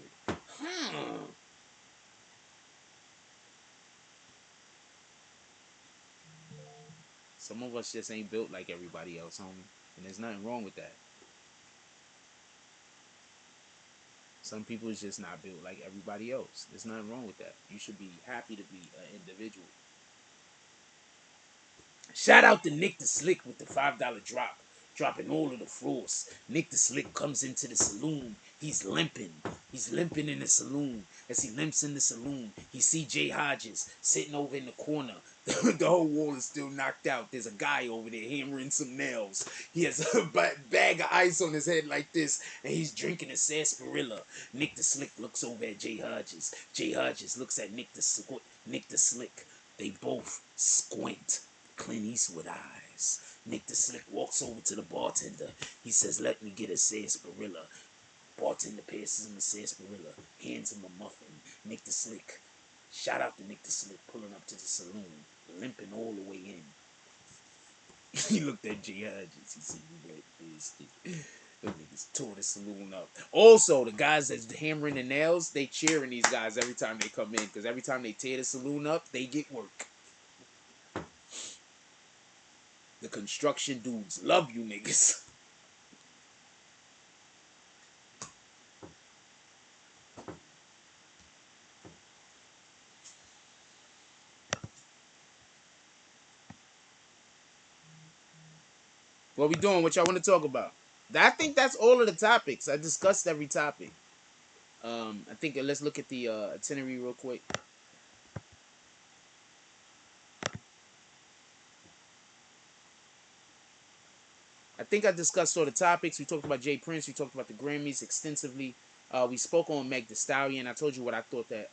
Some of us just ain't built like everybody else, homie. And there's nothing wrong with that. Some people is just not built like everybody else. There's nothing wrong with that. You should be happy to be an individual. Shout out to Nick the Slick with the $5 drop. Dropping all of the floors. Nick the Slick comes into the saloon. He's limping. He's limping in the saloon. As he limps in the saloon, he see Jay Hodges sitting over in the corner. The whole wall is still knocked out. There's a guy over there hammering some nails. He has a bag of ice on his head like this, and he's drinking a sarsaparilla. Nick the Slick looks over at Jay Hodges. Jay Hodges looks at Nick the Slick. They both squint. Clint Eastwood eyes. Nick the Slick walks over to the bartender. He says, "Let me get a sarsaparilla." Bartender passes him a sarsaparilla, hands him a muffin. Nick the Slick, shout out to Nick the Slick, pulling up to the saloon, limping all the way in. He looked at Jay Hodges. He said, "You that bastard." Them niggas tore the saloon up. Also, the guys that's hammering the nails, they cheering these guys every time they come in, because every time they tear the saloon up, they get work. The construction dudes love you niggas. What we doing? What y'all want to talk about? I think that's all of the topics. I discussed every topic. I think let's look at the itinerary real quick. I think I discussed all the topics. We talked about Jay Prince. We talked about the Grammys extensively. We spoke on Meg Thee Stallion. I told you what I thought that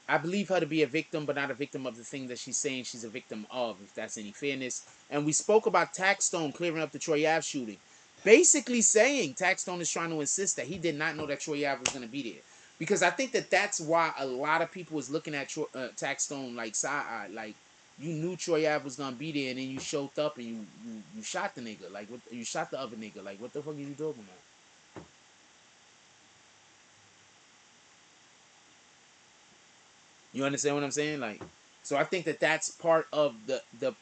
I believe her to be a victim, but not a victim of the thing that she's saying she's a victim of, if that's any fairness. And we spoke about Taxstone clearing up the Troy Ave shooting. Basically saying Taxstone is trying to insist that he did not know that Troy Ave was going to be there. Because I think that that's why a lot of people was looking at Taxstone like side-eye. Like, you knew Troy Ave was going to be there, and then you showed up and you shot the nigga. Like, you shot the other nigga. Like, what the fuck are you talking about? You understand what I'm saying? Like, so I think that that's part of the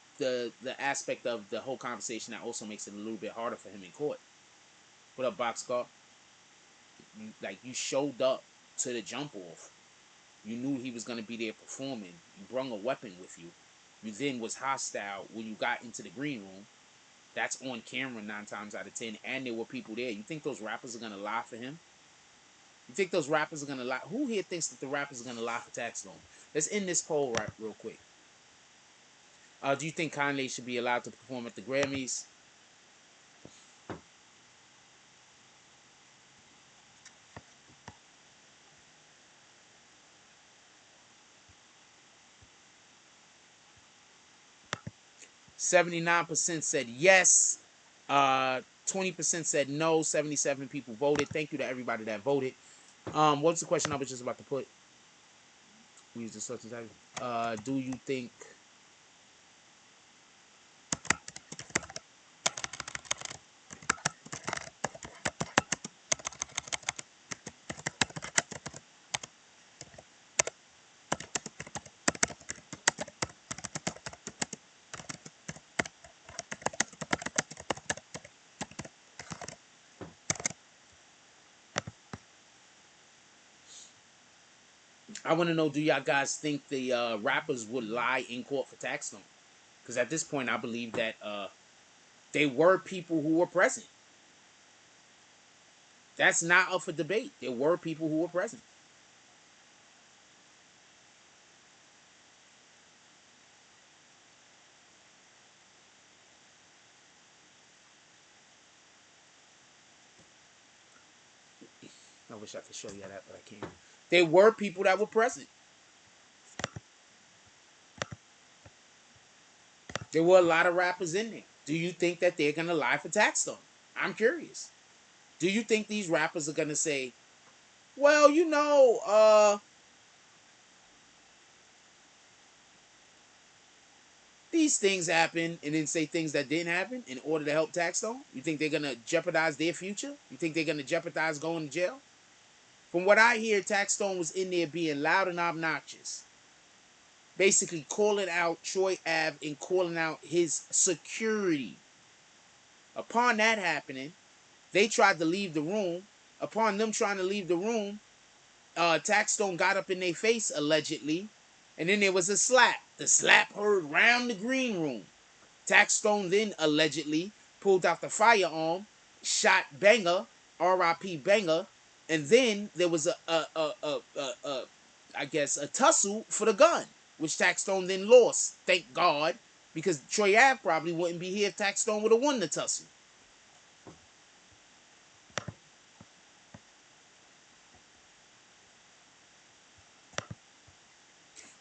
aspect of the whole conversation that also makes it a little bit harder for him in court. What up, Boxcar? Like, you showed up to the jump off. You knew he was gonna be there performing. You brung a weapon with you. You then was hostile when you got into the green room. That's on camera 9 times out of 10, and there were people there. You think those rappers are gonna lie for him? You think those rappers are gonna lie? Who here thinks that the rappers are gonna lie for Taxstone? Let's end this poll right real quick. Do you think Kanye should be allowed to perform at the Grammys? %79 said yes. 20% said no. 77 people voted. Thank you to everybody that voted. What's the question I was just about to put? We use the substance. Do you think? I want to know, do y'all guys think the rappers would lie in court for Taxstone? Because at this point, I believe that they were people who were present. That's not up for debate. There were people who were present. I wish I could show you that, but I can't. There were people that were present. There were a lot of rappers in there. Do you think that they're gonna lie for Taxstone? I'm curious. Do you think these rappers are gonna say, well, these things happen, and then say things that didn't happen in order to help Taxstone? You think they're gonna jeopardize their future? You think they're gonna jeopardize going to jail? From what I hear, Taxstone was in there being loud and obnoxious, basically calling out Troy Ave and calling out his security. Upon that happening, they tried to leave the room. Upon them trying to leave the room, Taxstone got up in their face allegedly, and then there was a slap. The slap heard round the green room. Taxstone then allegedly pulled out the firearm, shot Banger, R.I.P. Banger, and then there was I guess a tussle for the gun, which Taxstone then lost. Thank God, because Troy Ave probably wouldn't be here if Taxstone would have won the tussle.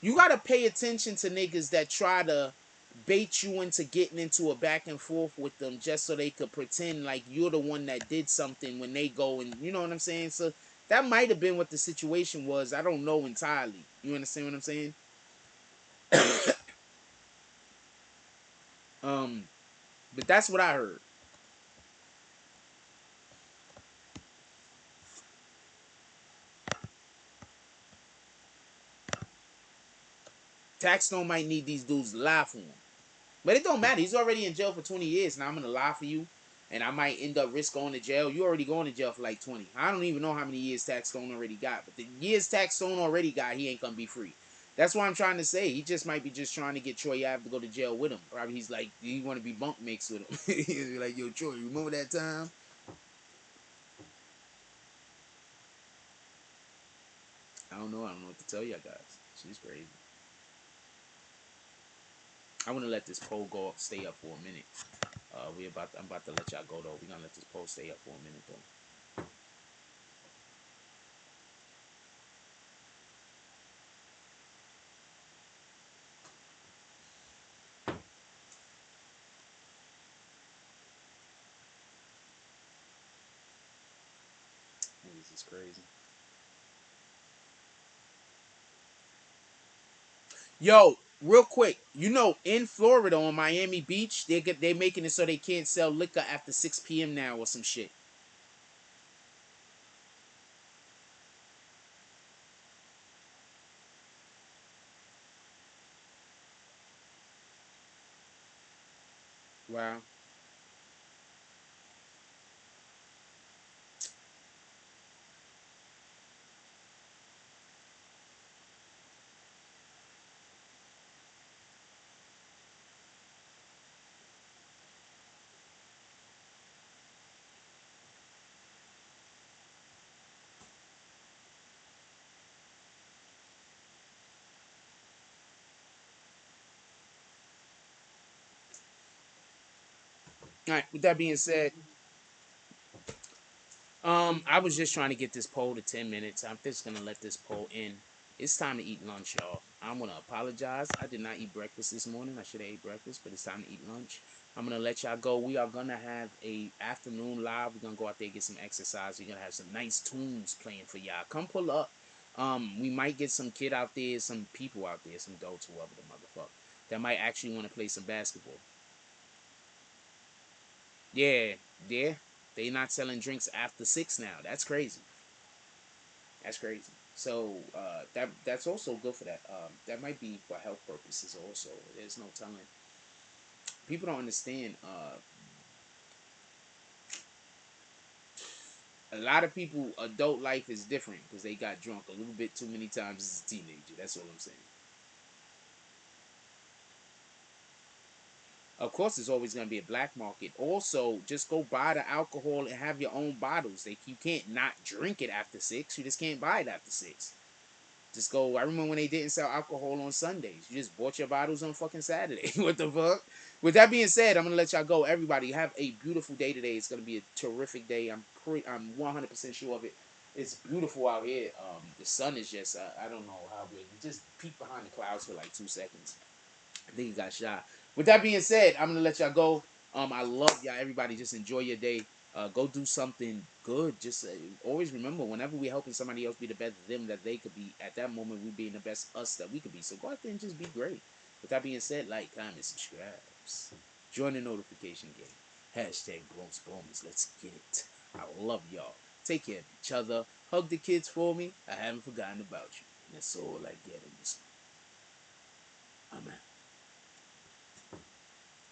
You gotta pay attention to niggas that try to bait you into getting into a back and forth with them just so they could pretend like you're the one that did something when they go, and you know what I'm saying? So that might have been what the situation was. I don't know entirely. You understand what I'm saying? um, but that's what I heard. Taxstone might need these dudes to lie for him. But it don't matter. He's already in jail for 20 years. Now I'm going to lie for you. And I might end up risk going to jail. You already going to jail for like 20. I don't even know how many years Taxstone already got. But the years Taxstone already got, he ain't going to be free. That's what I'm trying to say. He just might be just trying to get Troy Ave to go to jail with him. Probably he's like, he want to be bunk mates with him. He's like, yo, Troy, remember that time? I don't know. I don't know what to tell you guys. She's crazy. I want to let this poll go up, stay up for a minute. I'm about to let y'all go though. We're gonna let this poll stay up for a minute though. This is crazy. Yo, real quick, in Florida on Miami Beach, they making it so they can't sell liquor after 6 p.m. now or some shit. Wow. All right. With that being said, I was just trying to get this poll to 10 minutes. I'm just gonna let this poll in. It's time to eat lunch, y'all. I'm gonna apologize. I did not eat breakfast this morning. I should have ate breakfast, but it's time to eat lunch. I'm gonna let y'all go. We are gonna have a afternoon live. We're gonna go out there and get some exercise. We're gonna have some nice tunes playing for y'all. Come pull up. We might get some kid out there, some people out there, some adults, whoever the motherfucker, that might actually want to play some basketball. Yeah, yeah. They not selling drinks after 6 now. That's crazy. That's crazy. So that's also good for that. That might be for health purposes also. There's no telling. People don't understand. A lot of people, adult life is different because they got drunk a little bit too many times as a teenager. That's all I'm saying. Of course, there's always going to be a black market. Also, just go buy the alcohol and have your own bottles. You can't not drink it after 6. You just can't buy it after 6. Just go. I remember when they didn't sell alcohol on Sundays. You just bought your bottles on fucking Saturday. What the fuck? With that being said, I'm gonna let y'all go. Everybody have a beautiful day today. It's gonna be a terrific day. I'm 100% sure of it. It's beautiful out here. The sun is just I don't know how big. It just peeked behind the clouds for like 2 seconds. I think he got shot. With that being said, I'm gonna let y'all go. I love y'all. Everybody, just enjoy your day. Go do something good. Just always remember, whenever we're helping somebody else be the best them that they could be, at that moment we being the best us that we could be. So go out there and just be great. With that being said, like, comment, subscribes. Join the notification game. Hashtag Bronx Bombers. Let's get it. I love y'all. Take care of each other. Hug the kids for me. I haven't forgotten about you. And that's all I get in this